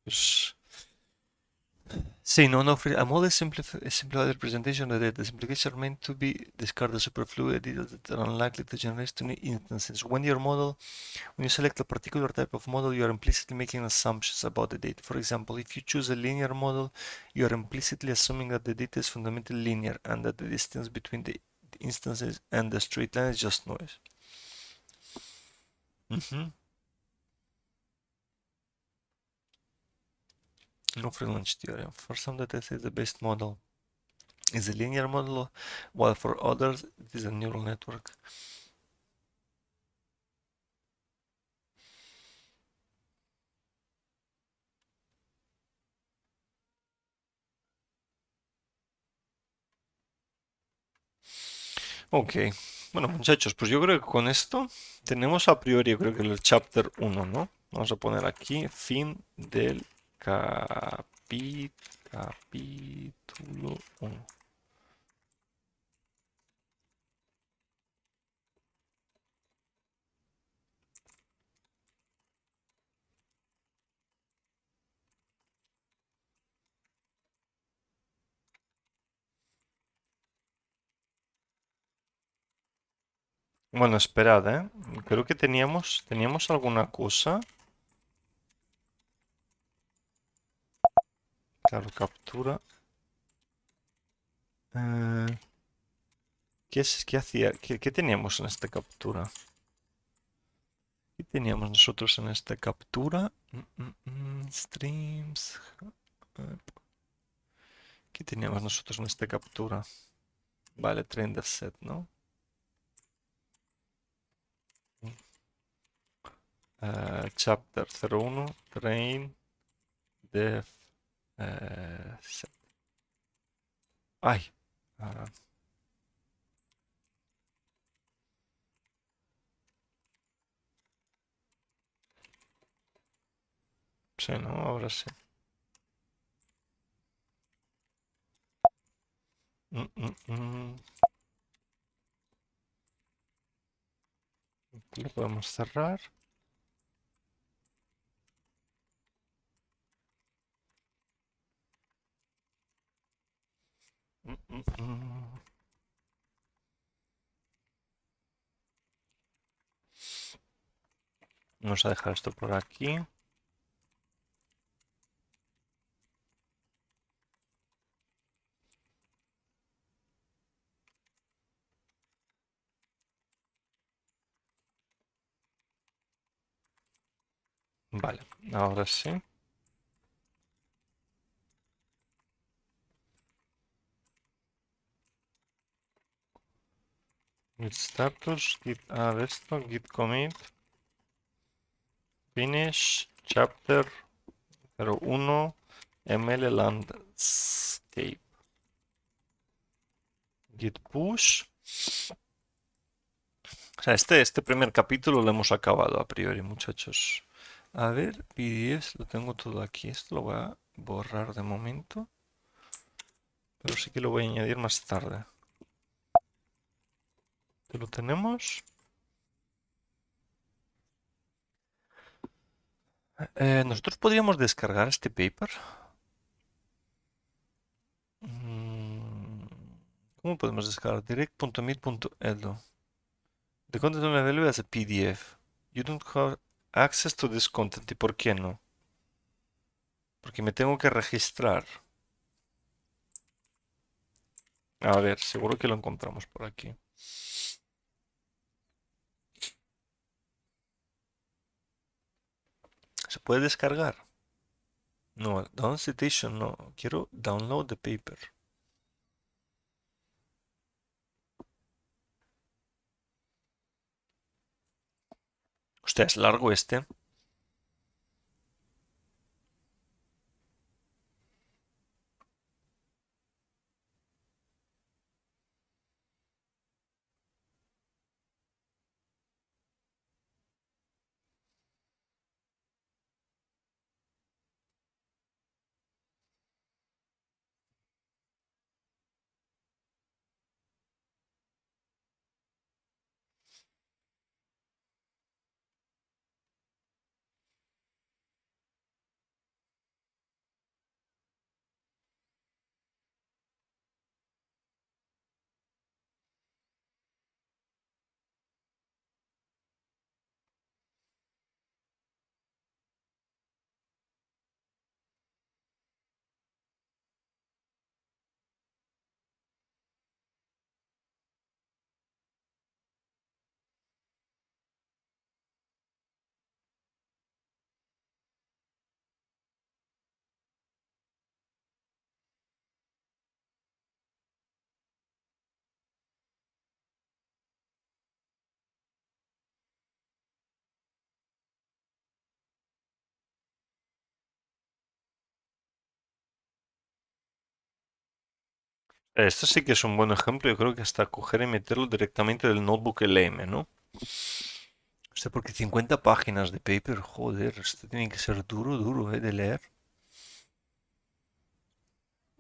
Pues, sí, no, a model simplified representation of the data. The simplification are meant to be discard the superfluous details that are unlikely to generate too many instances. When you select a particular type of model, you are implicitly making assumptions about the data. For example, if you choose a linear model, you are implicitly assuming that the data is fundamentally linear and that the distance between the instances and the straight line is just noise. No free lunch theorem. For some datasets, the best model is a linear model, while for others, it is a neural network. Ok, bueno muchachos, pues yo creo que con esto tenemos a priori, yo creo que el chapter 1, ¿no? Vamos a poner aquí fin del capítulo 1. Bueno, esperad, ¿eh? Creo que teníamos alguna cosa. Claro, captura. ¿Qué hacía? ¿Qué teníamos en esta captura? ¿Qué teníamos nosotros en esta captura? Streams. ¿Qué teníamos nosotros en esta captura? Vale, train the set, ¿no? Chapter 01, train Dev. Set. Ay. Sí, ¿no? Ahora sí. Mm, mm, mm. Lo podemos cerrar. Mm, mm, mm. Vamos a dejar esto por aquí. Vale, ahora sí. Git status, git add esto, git commit, finish, chapter 01, ml landscape, git push. O sea, este primer capítulo lo hemos acabado a priori, muchachos. A ver, PDFs, lo tengo todo aquí. Esto lo voy a borrar de momento, pero sí que lo voy a añadir más tarde. ¿Te lo tenemos? Nosotros podríamos descargar este paper. Mm, ¿Cómo podemos descargar? Direct.mit.edu. The content available as a PDF. You don't have access to this content. ¿Y por qué no? Porque me tengo que registrar. A ver, seguro que lo encontramos por aquí. ¿Se puede descargar? No, download citation no. Quiero download the paper. Hostia, es largo este. Esto sí que es un buen ejemplo. Yo creo que hasta coger y meterlo directamente del notebook LM, ¿no? O sea, porque 50 páginas de paper, joder, esto tiene que ser duro, duro, de leer.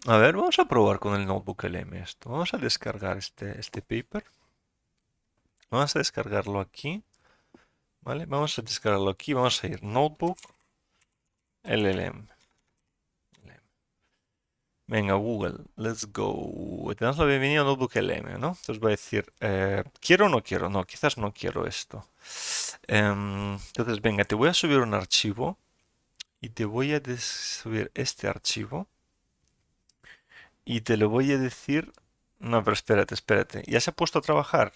A ver, vamos a probar con el notebook LM esto. Vamos a descargar este paper. Vamos a descargarlo aquí. ¿Vale? Vamos a descargarlo aquí. Vamos a ir notebook LLM. Venga, Google, let's go. Te damos la bienvenida a Notebook LM, ¿no? Entonces voy a decir, ¿quiero o no quiero? No, quizás no quiero esto. Entonces, venga, te voy a subir un archivo y te voy a subir este archivo y te lo voy a decir... No, pero espérate, espérate. ¿Ya se ha puesto a trabajar?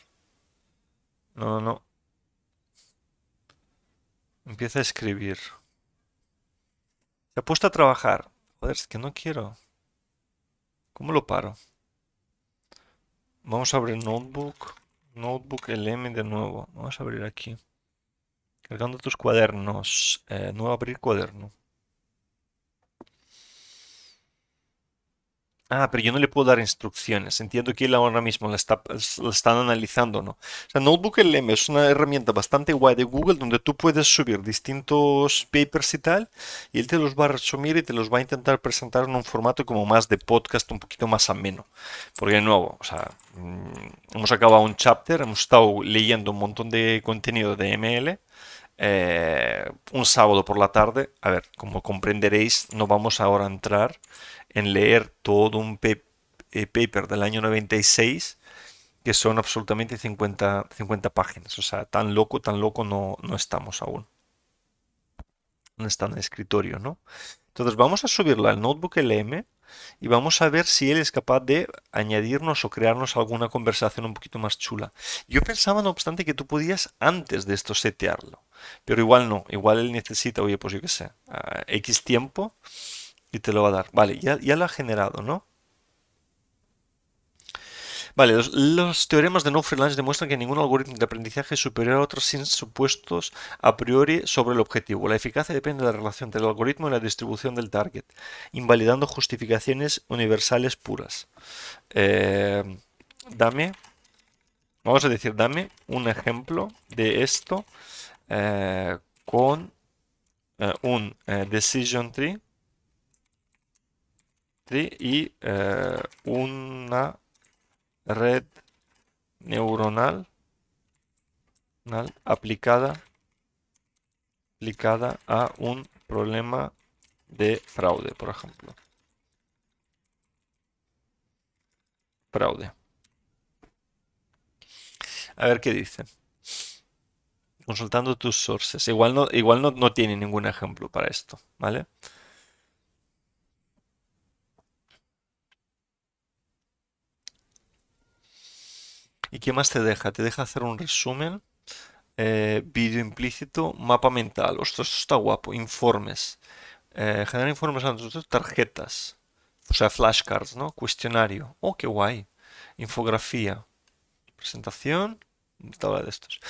No, no, no. Empieza a escribir. Se ha puesto a trabajar. Joder, es que no quiero. ¿Cómo lo paro? Vamos a abrir Notebook. Notebook LM de nuevo. Vamos a abrir aquí. Cargando tus cuadernos. No abrir cuaderno. Ah, pero yo no le puedo dar instrucciones. Entiendo que él ahora mismo la están analizando, ¿no? O sea, Notebook LM es una herramienta bastante guay de Google donde tú puedes subir distintos papers y tal, y él te los va a resumir y te los va a intentar presentar en un formato como más de podcast, un poquito más ameno. Porque de nuevo, o sea, hemos acabado un chapter, hemos estado leyendo un montón de contenido de ML. Un sábado por la tarde, a ver, como comprenderéis, no vamos ahora a entrar en leer todo un paper del año 96 que son absolutamente 50 páginas. O sea, tan loco no estamos aún. No está en el escritorio, ¿no? Entonces vamos a subirlo al Notebook LM y vamos a ver si él es capaz de añadirnos o crearnos alguna conversación un poquito más chula. Yo pensaba, no obstante, que tú podías antes de esto setearlo, pero igual no, igual él necesita, oye, pues yo qué sé, X tiempo y te lo va a dar. Vale, ya lo ha generado, ¿no? Vale, los teoremas de no freelance demuestran que ningún algoritmo de aprendizaje es superior a otros sin supuestos a priori sobre el objetivo. La eficacia depende de la relación entre el algoritmo y la distribución del target, invalidando justificaciones universales puras. Eh, dame, vamos a decir, dame un ejemplo de esto con un decision tree y una red neuronal aplicada a un problema de fraude, por ejemplo. Fraude. A ver qué dice. Consultando tus sources. Igual no tiene ningún ejemplo para esto, ¿vale? ¿Y qué más te deja? Te deja hacer un resumen, vídeo implícito, mapa mental. Ostras, esto está guapo. Informes. Generar informes a nosotros, tarjetas. O sea, flashcards, ¿no? Cuestionario. Oh, qué guay. Infografía. Presentación. Tabla de estos.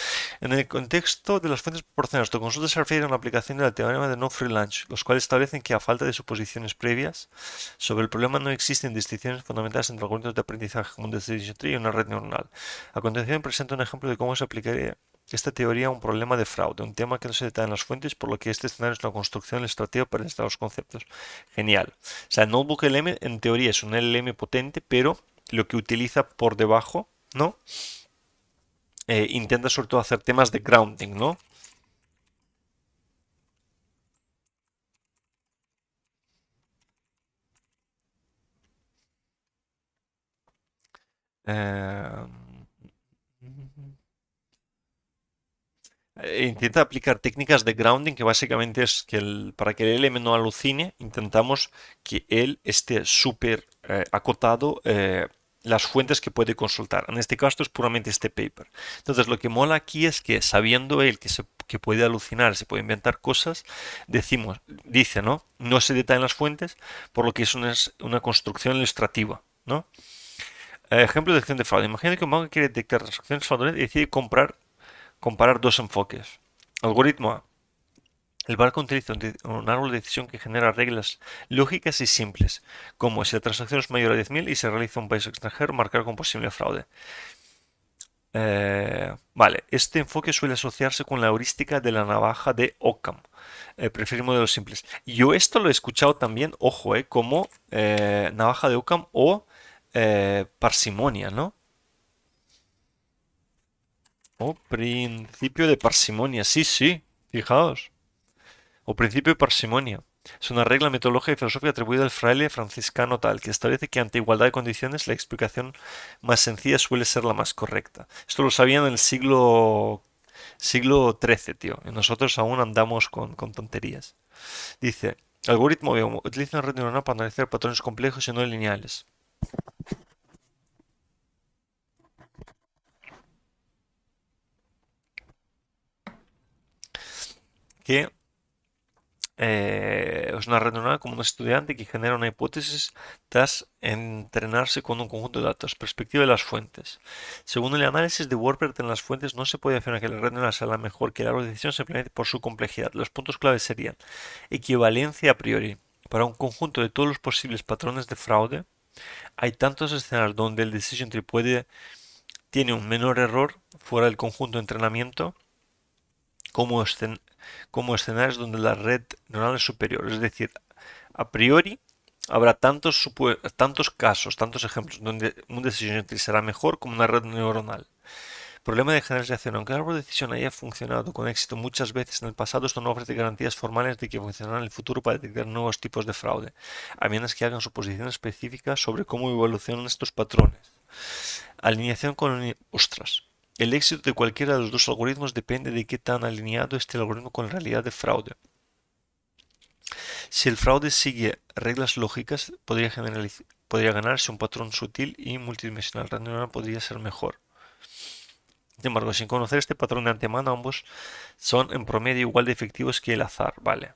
En el contexto de las fuentes proporcionadas, tu consulta se refiere a una aplicación del teorema de no free lunch, los cuales establecen que a falta de suposiciones previas sobre el problema no existen distinciones fundamentales entre algoritmos de aprendizaje como un decision tree y una red neuronal. A continuación presenta un ejemplo de cómo se aplicaría esta teoría a un problema de fraude, un tema que no se detalla en las fuentes, por lo que este escenario es una construcción ilustrativa para estos los conceptos. Genial. O sea, Notebook LM en teoría es un LM potente, pero lo que utiliza por debajo, ¿no? Intenta sobre todo hacer temas de grounding, ¿no? Eh, intenta aplicar técnicas de grounding que básicamente es que para que el LM no alucine, intentamos que él esté súper acotado las fuentes que puede consultar. En este caso es puramente este paper. Entonces lo que mola aquí es que sabiendo él que puede alucinar, se puede inventar cosas, dice, ¿no? No se detallan las fuentes, por lo que es una construcción ilustrativa, ¿no? Ejemplo de acción de fraude. Imagina que un banco quiere detectar transacciones fraudulentas y decide comparar dos enfoques. Algoritmo A. El banco utiliza un árbol de decisión que genera reglas lógicas y simples, como si la transacción es mayor a 10.000 y se realiza en un país extranjero, marcar con posible fraude. Vale, este enfoque suele asociarse con la heurística de la navaja de Occam. Prefiero modelos simples. Yo esto lo he escuchado también, ojo, como navaja de Occam o parsimonia, ¿no? O principio de parsimonia, sí, sí, fijaos. O principio de parsimonia. Es una regla metodológica y filosófica atribuida al fraile franciscano tal, que establece que ante igualdad de condiciones la explicación más sencilla suele ser la más correcta. Esto lo sabían en el siglo XIII, tío. Y nosotros aún andamos con tonterías. Dice, algoritmo BEOM utiliza una red neuronal para analizar patrones complejos y no lineales. Que es una red neuronal como un estudiante que genera una hipótesis tras entrenarse con un conjunto de datos. Perspectiva de las fuentes. Según el análisis de Warburg en las fuentes, no se puede afirmar que la red neuronal sea la mejor que el árbol de decisión simplemente por su complejidad. Los puntos clave serían equivalencia a priori para un conjunto de todos los posibles patrones de fraude, Hay tantos escenarios donde el decision tree tiene un menor error fuera del conjunto de entrenamiento como, como escenarios donde la red neuronal es superior. Es decir, a priori habrá tantos casos, tantos ejemplos donde un decision tree será mejor como una red neuronal. Problema de generalización. Aunque el árbol de decisión haya funcionado con éxito muchas veces en el pasado, esto no ofrece garantías formales de que funcionará en el futuro para detectar nuevos tipos de fraude, a menos que hagan suposiciones específicas sobre cómo evolucionan estos patrones. Alineación con... Ostras. El éxito de cualquiera de los dos algoritmos depende de qué tan alineado esté el algoritmo con la realidad de fraude. Si el fraude sigue reglas lógicas, podría ganarse un patrón sutil y multidimensional. La neuronal podría ser mejor. Sin embargo, sin conocer este patrón de antemano, ambos son en promedio igual de efectivos que el azar, ¿vale?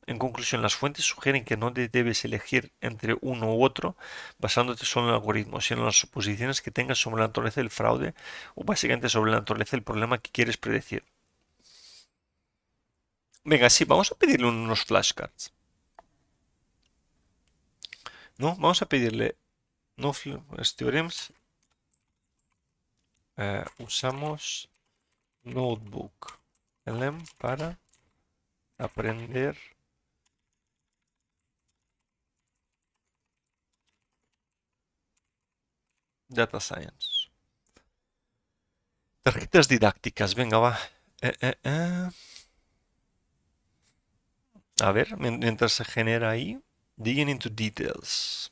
En conclusión, las fuentes sugieren que no debes elegir entre uno u otro basándote solo en el algoritmo, sino en las suposiciones que tengas sobre la naturaleza del fraude o básicamente sobre la naturaleza del problema que quieres predecir. Venga, sí, vamos a pedirle unos flashcards. ¿No? Vamos a pedirle no theorems. Usamos Notebook LM para aprender Data Science. Tarjetas didácticas, venga, va. A ver, mientras se genera ahí, digging into details.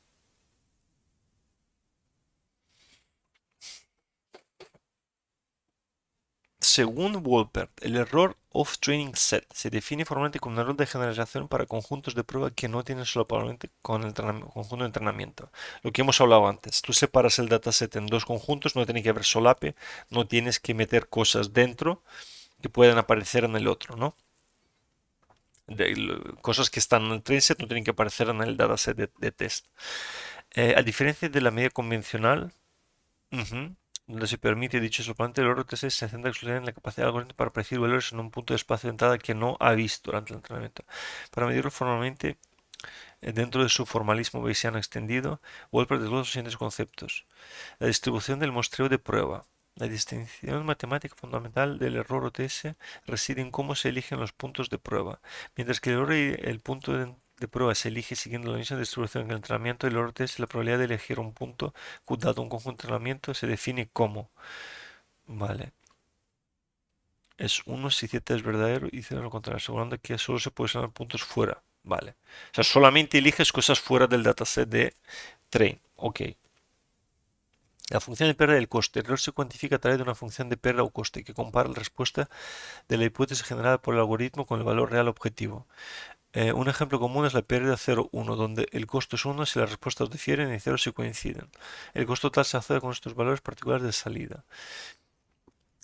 Según Wolpert, el error of training set se define formalmente como un error de generalización para conjuntos de prueba que no tienen solapamente con el conjunto de entrenamiento. Lo que hemos hablado antes, tú separas el dataset en dos conjuntos, no tiene que haber solape, no tienes que meter cosas dentro que pueden aparecer en el otro, ¿no? Cosas que están en el train set no tienen que aparecer en el dataset de test. A diferencia de la medida convencional, donde se permite dicho solamente, el ORTC se centra exclusivamente en la capacidad del algoritmo para predecir valores en un punto de espacio de entrada que no ha visto durante el entrenamiento. Para medirlo formalmente, dentro de su formalismo bayesiano extendido, Wolper desglosa los siguientes conceptos. La distribución del muestreo de prueba. La distinción matemática fundamental del error OTS reside en cómo se eligen los puntos de prueba. Mientras que el error y el punto de prueba se elige siguiendo la misma distribución que el entrenamiento, el error OTS, la probabilidad de elegir un punto dado un conjunto de entrenamiento, se define como, vale, es 1 si Z es verdadero y 0 lo contrario, asegurando que solo se puede seleccionar puntos fuera, vale. O sea, solamente eliges cosas fuera del dataset de train, ok. La función de pérdida del coste. El error se cuantifica a través de una función de pérdida o coste que compara la respuesta de la hipótesis generada por el algoritmo con el valor real objetivo. Un ejemplo común es la pérdida 0,1, donde el costo es 1 si las respuestas difieren y 0 si coinciden. El costo total se asocia con estos valores particulares de salida.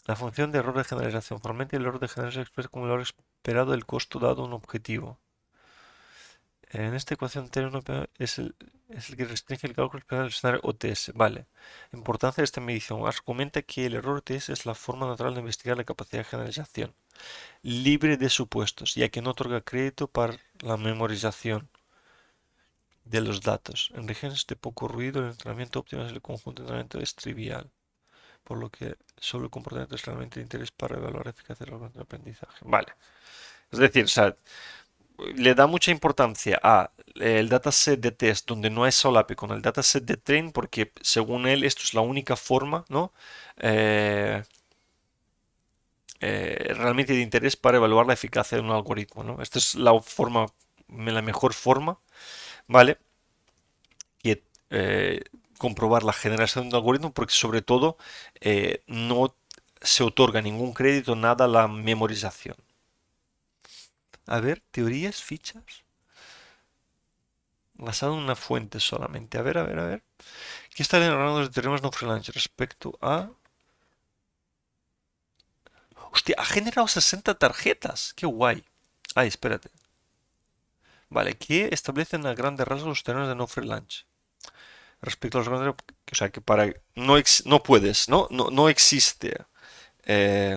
La función de error de generalización. Formalmente el error de generalización se expresa como el valor esperado del costo dado a un objetivo. En esta ecuación término es el que restringe el cálculo esperado del escenario OTS. Vale. Importancia de esta medición. Argumenta que el error OTS es la forma natural de investigar la capacidad de generalización, libre de supuestos, ya que no otorga crédito para la memorización de los datos. En regiones de poco ruido, el entrenamiento óptimo del conjunto de entrenamiento es trivial, por lo que solo el comportamiento es realmente de interés para evaluar la eficacia del aprendizaje. Vale. Es decir, o sea, le da mucha importancia a el dataset de test donde no hay solape con el dataset de train porque según él esto es la única forma, ¿no? Eh, realmente de interés para evaluar la eficacia de un algoritmo, ¿no? Esta es la forma, la mejor forma, ¿vale? Que comprobar la generación de un algoritmo porque sobre todo no se otorga ningún crédito, nada a la memorización. A ver, teorías, fichas. Basado en una fuente solamente. A ver, a ver, a ver. ¿Qué están hablando de teoremas no freelance respecto a... Hostia, ha generado 60 tarjetas. Qué guay. Ay, espérate. Vale, ¿qué establecen a grandes rasgos los teoremas de no freelance? Respecto a los grandes... O sea, que para... No, no puedes, ¿no? No, no existe. Eh,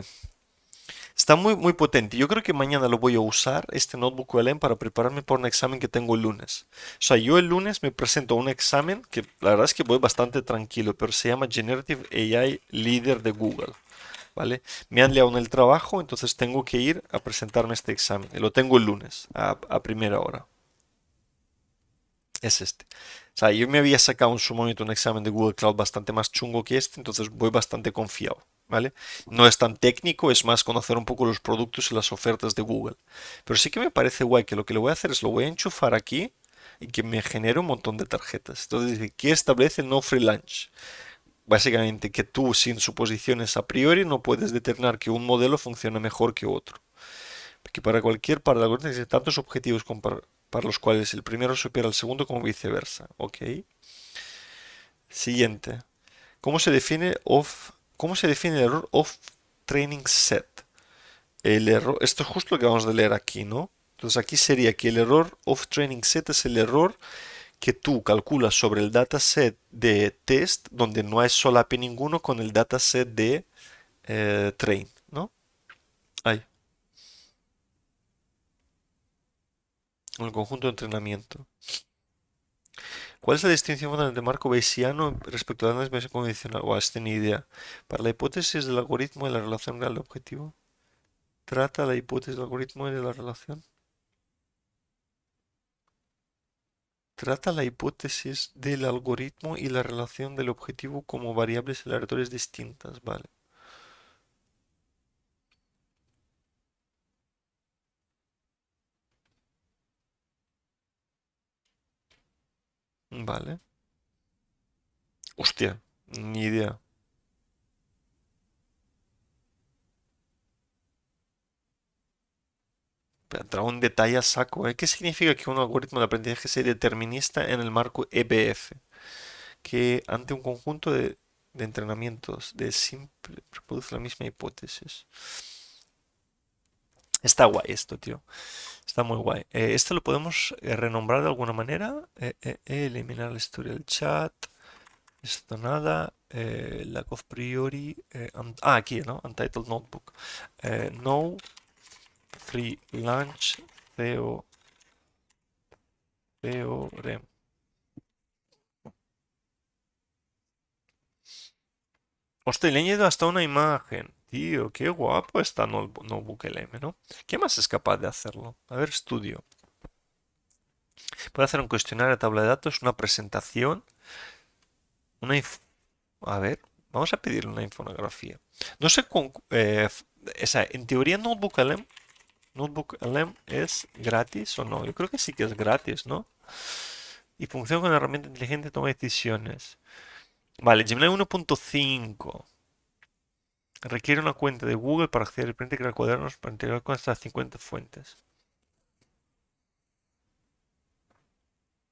Está muy, muy potente. Yo creo que mañana lo voy a usar, este Notebook LM, para prepararme para un examen que tengo el lunes. O sea, yo el lunes me presento a un examen que la verdad es que voy bastante tranquilo, pero se llama Generative AI Leader de Google. ¿Vale? Me han liado en el trabajo, entonces tengo que ir a presentarme este examen. Y lo tengo el lunes, a primera hora. Es este. O sea, yo me había sacado en su momento un examen de Google Cloud bastante más chungo que este, entonces voy bastante confiado, ¿vale? No es tan técnico, es más conocer un poco los productos y las ofertas de Google. Pero sí que me parece guay que lo que le voy a hacer es lo voy a enchufar aquí y que me genere un montón de tarjetas. Entonces dice, ¿qué establece el no free lunch? Básicamente que tú sin suposiciones a priori no puedes determinar que un modelo funciona mejor que otro. Porque para cualquier par de algoritmos existen tantos objetivos para los cuales el primero supera al segundo como viceversa. Ok. Siguiente. ¿Cómo se define el error of training set? El error, esto es justo lo que vamos a leer aquí, ¿no? Entonces aquí sería que el error of training set es el error que tú calculas sobre el dataset de test donde no hay solape ninguno con el dataset de train, ¿no? Hay, en el conjunto de entrenamiento. ¿Cuál es la distinción fundamental de marco bayesiano respecto al análisis bayesiano convencional? O este ni idea. Para la hipótesis del algoritmo de la relación real de objetivo. ¿Trata la hipótesis del algoritmo y de la relación? Trata la hipótesis del algoritmo y la relación del objetivo como variables aleatorias distintas. Vale. Vale. Hostia, ni idea. Entra un detalle a saco, ¿eh? ¿Qué significa que un algoritmo de aprendizaje sea determinista en el marco EBF? Que ante un conjunto de entrenamientos de simple reproduce la misma hipótesis. Está guay esto, tío. Está muy guay. Esto lo podemos renombrar de alguna manera. Eliminar la historia del chat. Esto nada. Lack of priori. Aquí, ¿no? Untitled Notebook. No free lunch. Theorem. Hostia, le he añadido hasta una imagen. Tío, qué guapo está Notebook LM, ¿no? ¿Qué más es capaz de hacerlo? A ver, estudio. Puede hacer un cuestionario de tabla de datos, una presentación, una... A ver, vamos a pedirle una infografía. No sé o sea, en teoría Notebook LM es gratis o no. Yo creo que sí que es gratis, ¿no? Y funciona con una herramienta inteligente de toma de decisiones. Vale, Gemini 1.5. Requiere una cuenta de Google para acceder al print y crear cuadernos para integrar con hasta 50 fuentes.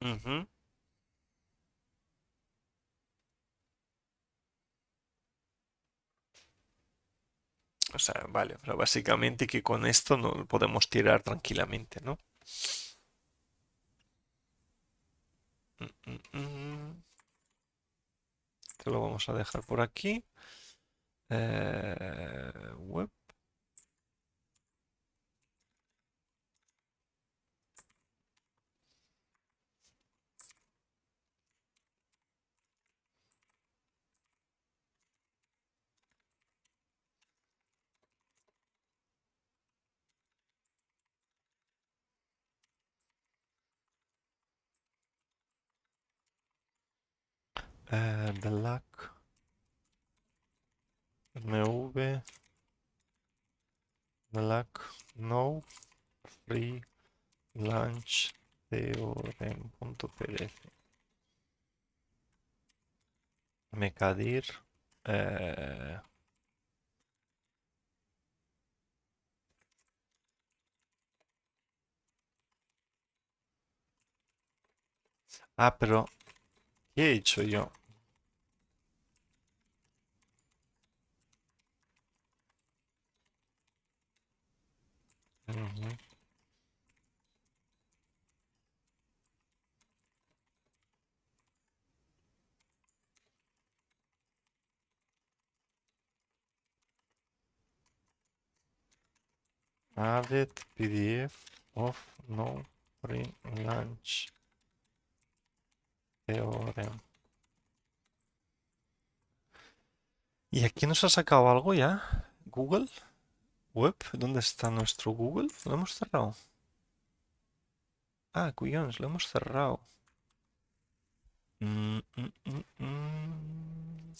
Ujú. O sea, vale, o sea, básicamente que con esto no lo podemos tirar tranquilamente, ¿no? Esto lo vamos a dejar por aquí. Web. The Luck. MV. The Luck. No. Free. Lunch. Theorem.pdf. Mecadir. eh, pero ¿qué he hecho yo? Ujú. Added PDF of no free lunch theorem. ¿Y aquí nos ha sacado algo ya? ¿Google? ¿Web? ¿Dónde está nuestro Google? ¿Lo hemos cerrado? Ah, cuyons, lo hemos cerrado. Mm, mm, mm, mm.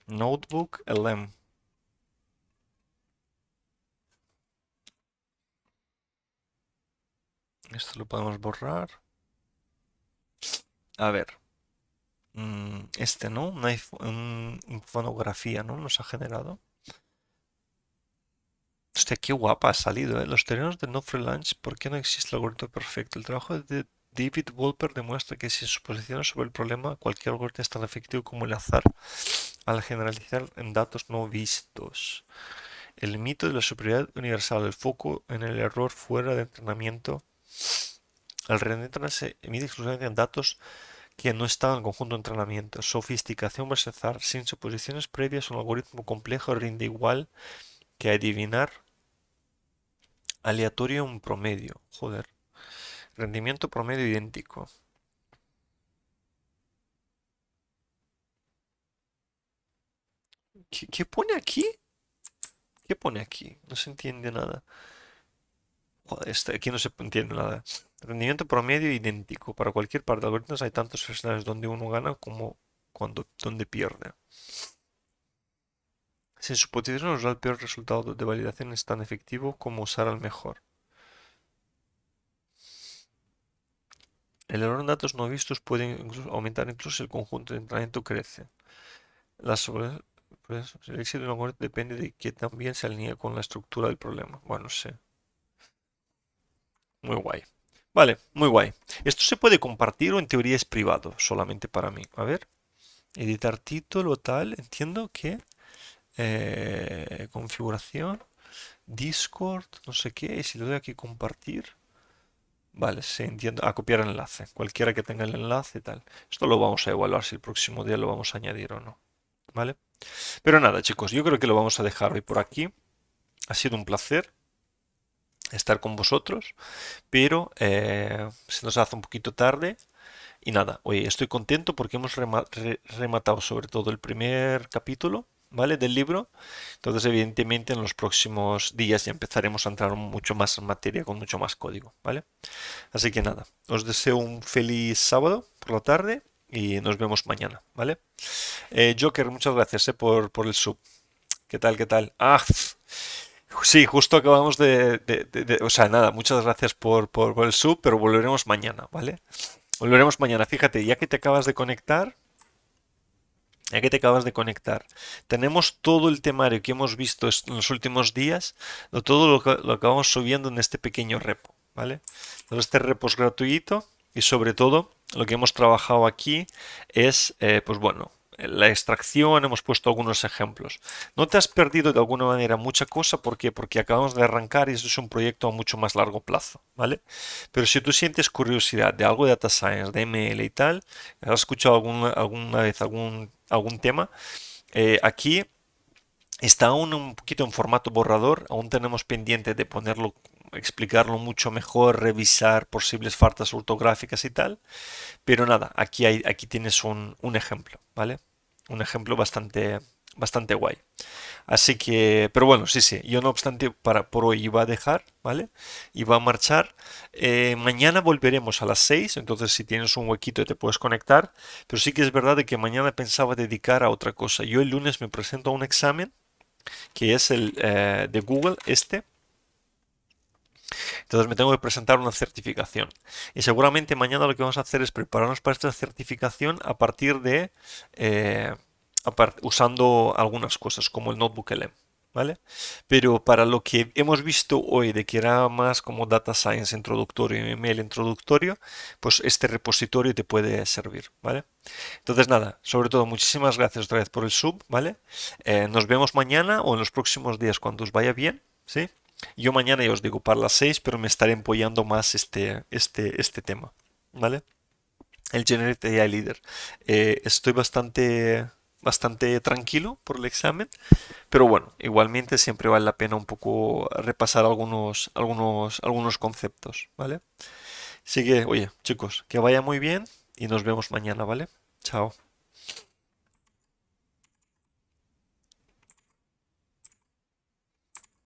Notebook LM. Esto lo podemos borrar. A ver. Este, ¿no? Una infonografía, ¿no? Nos ha generado. Hostia, qué guapa ha salido, ¿eh? Los terrenos de No Free Lunch, ¿por qué no existe el algoritmo perfecto? El trabajo de David Wolper demuestra que sin suposiciones sobre el problema, cualquier algoritmo es tan efectivo como el azar al generalizar en datos no vistos. El mito de la superioridad universal, el foco en el error fuera de entrenamiento. El rendimiento se mide exclusivamente en datos que no están en el conjunto de entrenamiento. Sofisticación versus azar. Sin suposiciones previas, un algoritmo complejo rinde igual que adivinar aleatorio un promedio. Joder. Rendimiento promedio idéntico. ¿Qué pone aquí? ¿Qué pone aquí? No se entiende nada. Joder, aquí no se entiende nada. Rendimiento promedio idéntico. Para cualquier par de algoritmos hay tantos escenarios donde uno gana como donde pierde. Sin suposiciones usar el peor resultado de validación es tan efectivo como usar el mejor. El error en datos no vistos puede aumentar incluso si el conjunto de entrenamiento crece. Pues, el éxito de un algoritmo depende de que también se alinee con la estructura del problema. Bueno, sí. Muy guay. Vale, muy guay. Esto se puede compartir o en teoría es privado, solamente para mí. A ver, editar título, tal. Entiendo que configuración, Discord, no sé qué. Y si le doy aquí compartir. Vale, sí, entiendo. A copiar enlace. Cualquiera que tenga el enlace y tal. Esto lo vamos a evaluar si el próximo día lo vamos a añadir o no. ¿Vale? Pero nada, chicos, yo creo que lo vamos a dejar hoy por aquí. Ha sido un placer estar con vosotros, pero se nos hace un poquito tarde. Y nada, oye, estoy contento porque hemos rematado sobre todo el primer capítulo, ¿vale? Del libro. Entonces, evidentemente, en los próximos días ya empezaremos a entrar mucho más en materia con mucho más código, ¿vale? Así que nada, os deseo un feliz sábado por la tarde y nos vemos mañana, ¿vale? Joker, muchas gracias, por el sub. ¿Qué tal? ¿Qué tal? Ah, sí, justo acabamos o sea, nada, muchas gracias por el sub, pero volveremos mañana, ¿vale? Volveremos mañana. Fíjate, ya que te acabas de conectar, tenemos todo el temario que hemos visto en los últimos días, todo lo acabamos subiendo en este pequeño repo, ¿vale? Entonces, este repo es gratuito y sobre todo lo que hemos trabajado aquí es, pues bueno, la extracción, hemos puesto algunos ejemplos. No te has perdido de alguna manera mucha cosa, ¿por qué? Porque acabamos de arrancar y esto es un proyecto a mucho más largo plazo, ¿vale? Pero si tú sientes curiosidad de algo de data science, de ML y tal, has escuchado alguna vez algún tema, aquí está aún un poquito en formato borrador, aún tenemos pendiente de ponerlo, explicarlo mucho mejor, revisar posibles faltas ortográficas y tal, pero nada, aquí tienes un ejemplo, ¿vale? Un ejemplo bastante guay. Así que, pero bueno, sí, sí, yo no obstante por hoy iba a dejar, ¿vale? Iba a marchar. Mañana volveremos a las 6, entonces si tienes un huequito te puedes conectar, pero sí que es verdad de que mañana pensaba dedicar a otra cosa. Yo el lunes me presento a un examen, que es el de Google, entonces me tengo que presentar una certificación. Y seguramente mañana lo que vamos a hacer es prepararnos para esta certificación a partir de eh, usando algunas cosas como el Notebook LM. ¿Vale? Pero para lo que hemos visto hoy de que era más como Data Science introductorio y ML introductorio, pues este repositorio te puede servir, ¿vale? Entonces nada, sobre todo muchísimas gracias otra vez por el sub, ¿vale? Nos vemos mañana o en los próximos días cuando os vaya bien, ¿sí? Yo mañana ya os digo para las 6, pero me estaré empollando más este tema, ¿vale? El Generate AI Leader. Estoy bastante bastante tranquilo por el examen, pero bueno, igualmente siempre vale la pena un poco repasar algunos conceptos, ¿vale? Así que, oye, chicos, que vaya muy bien y nos vemos mañana, ¿vale? Chao.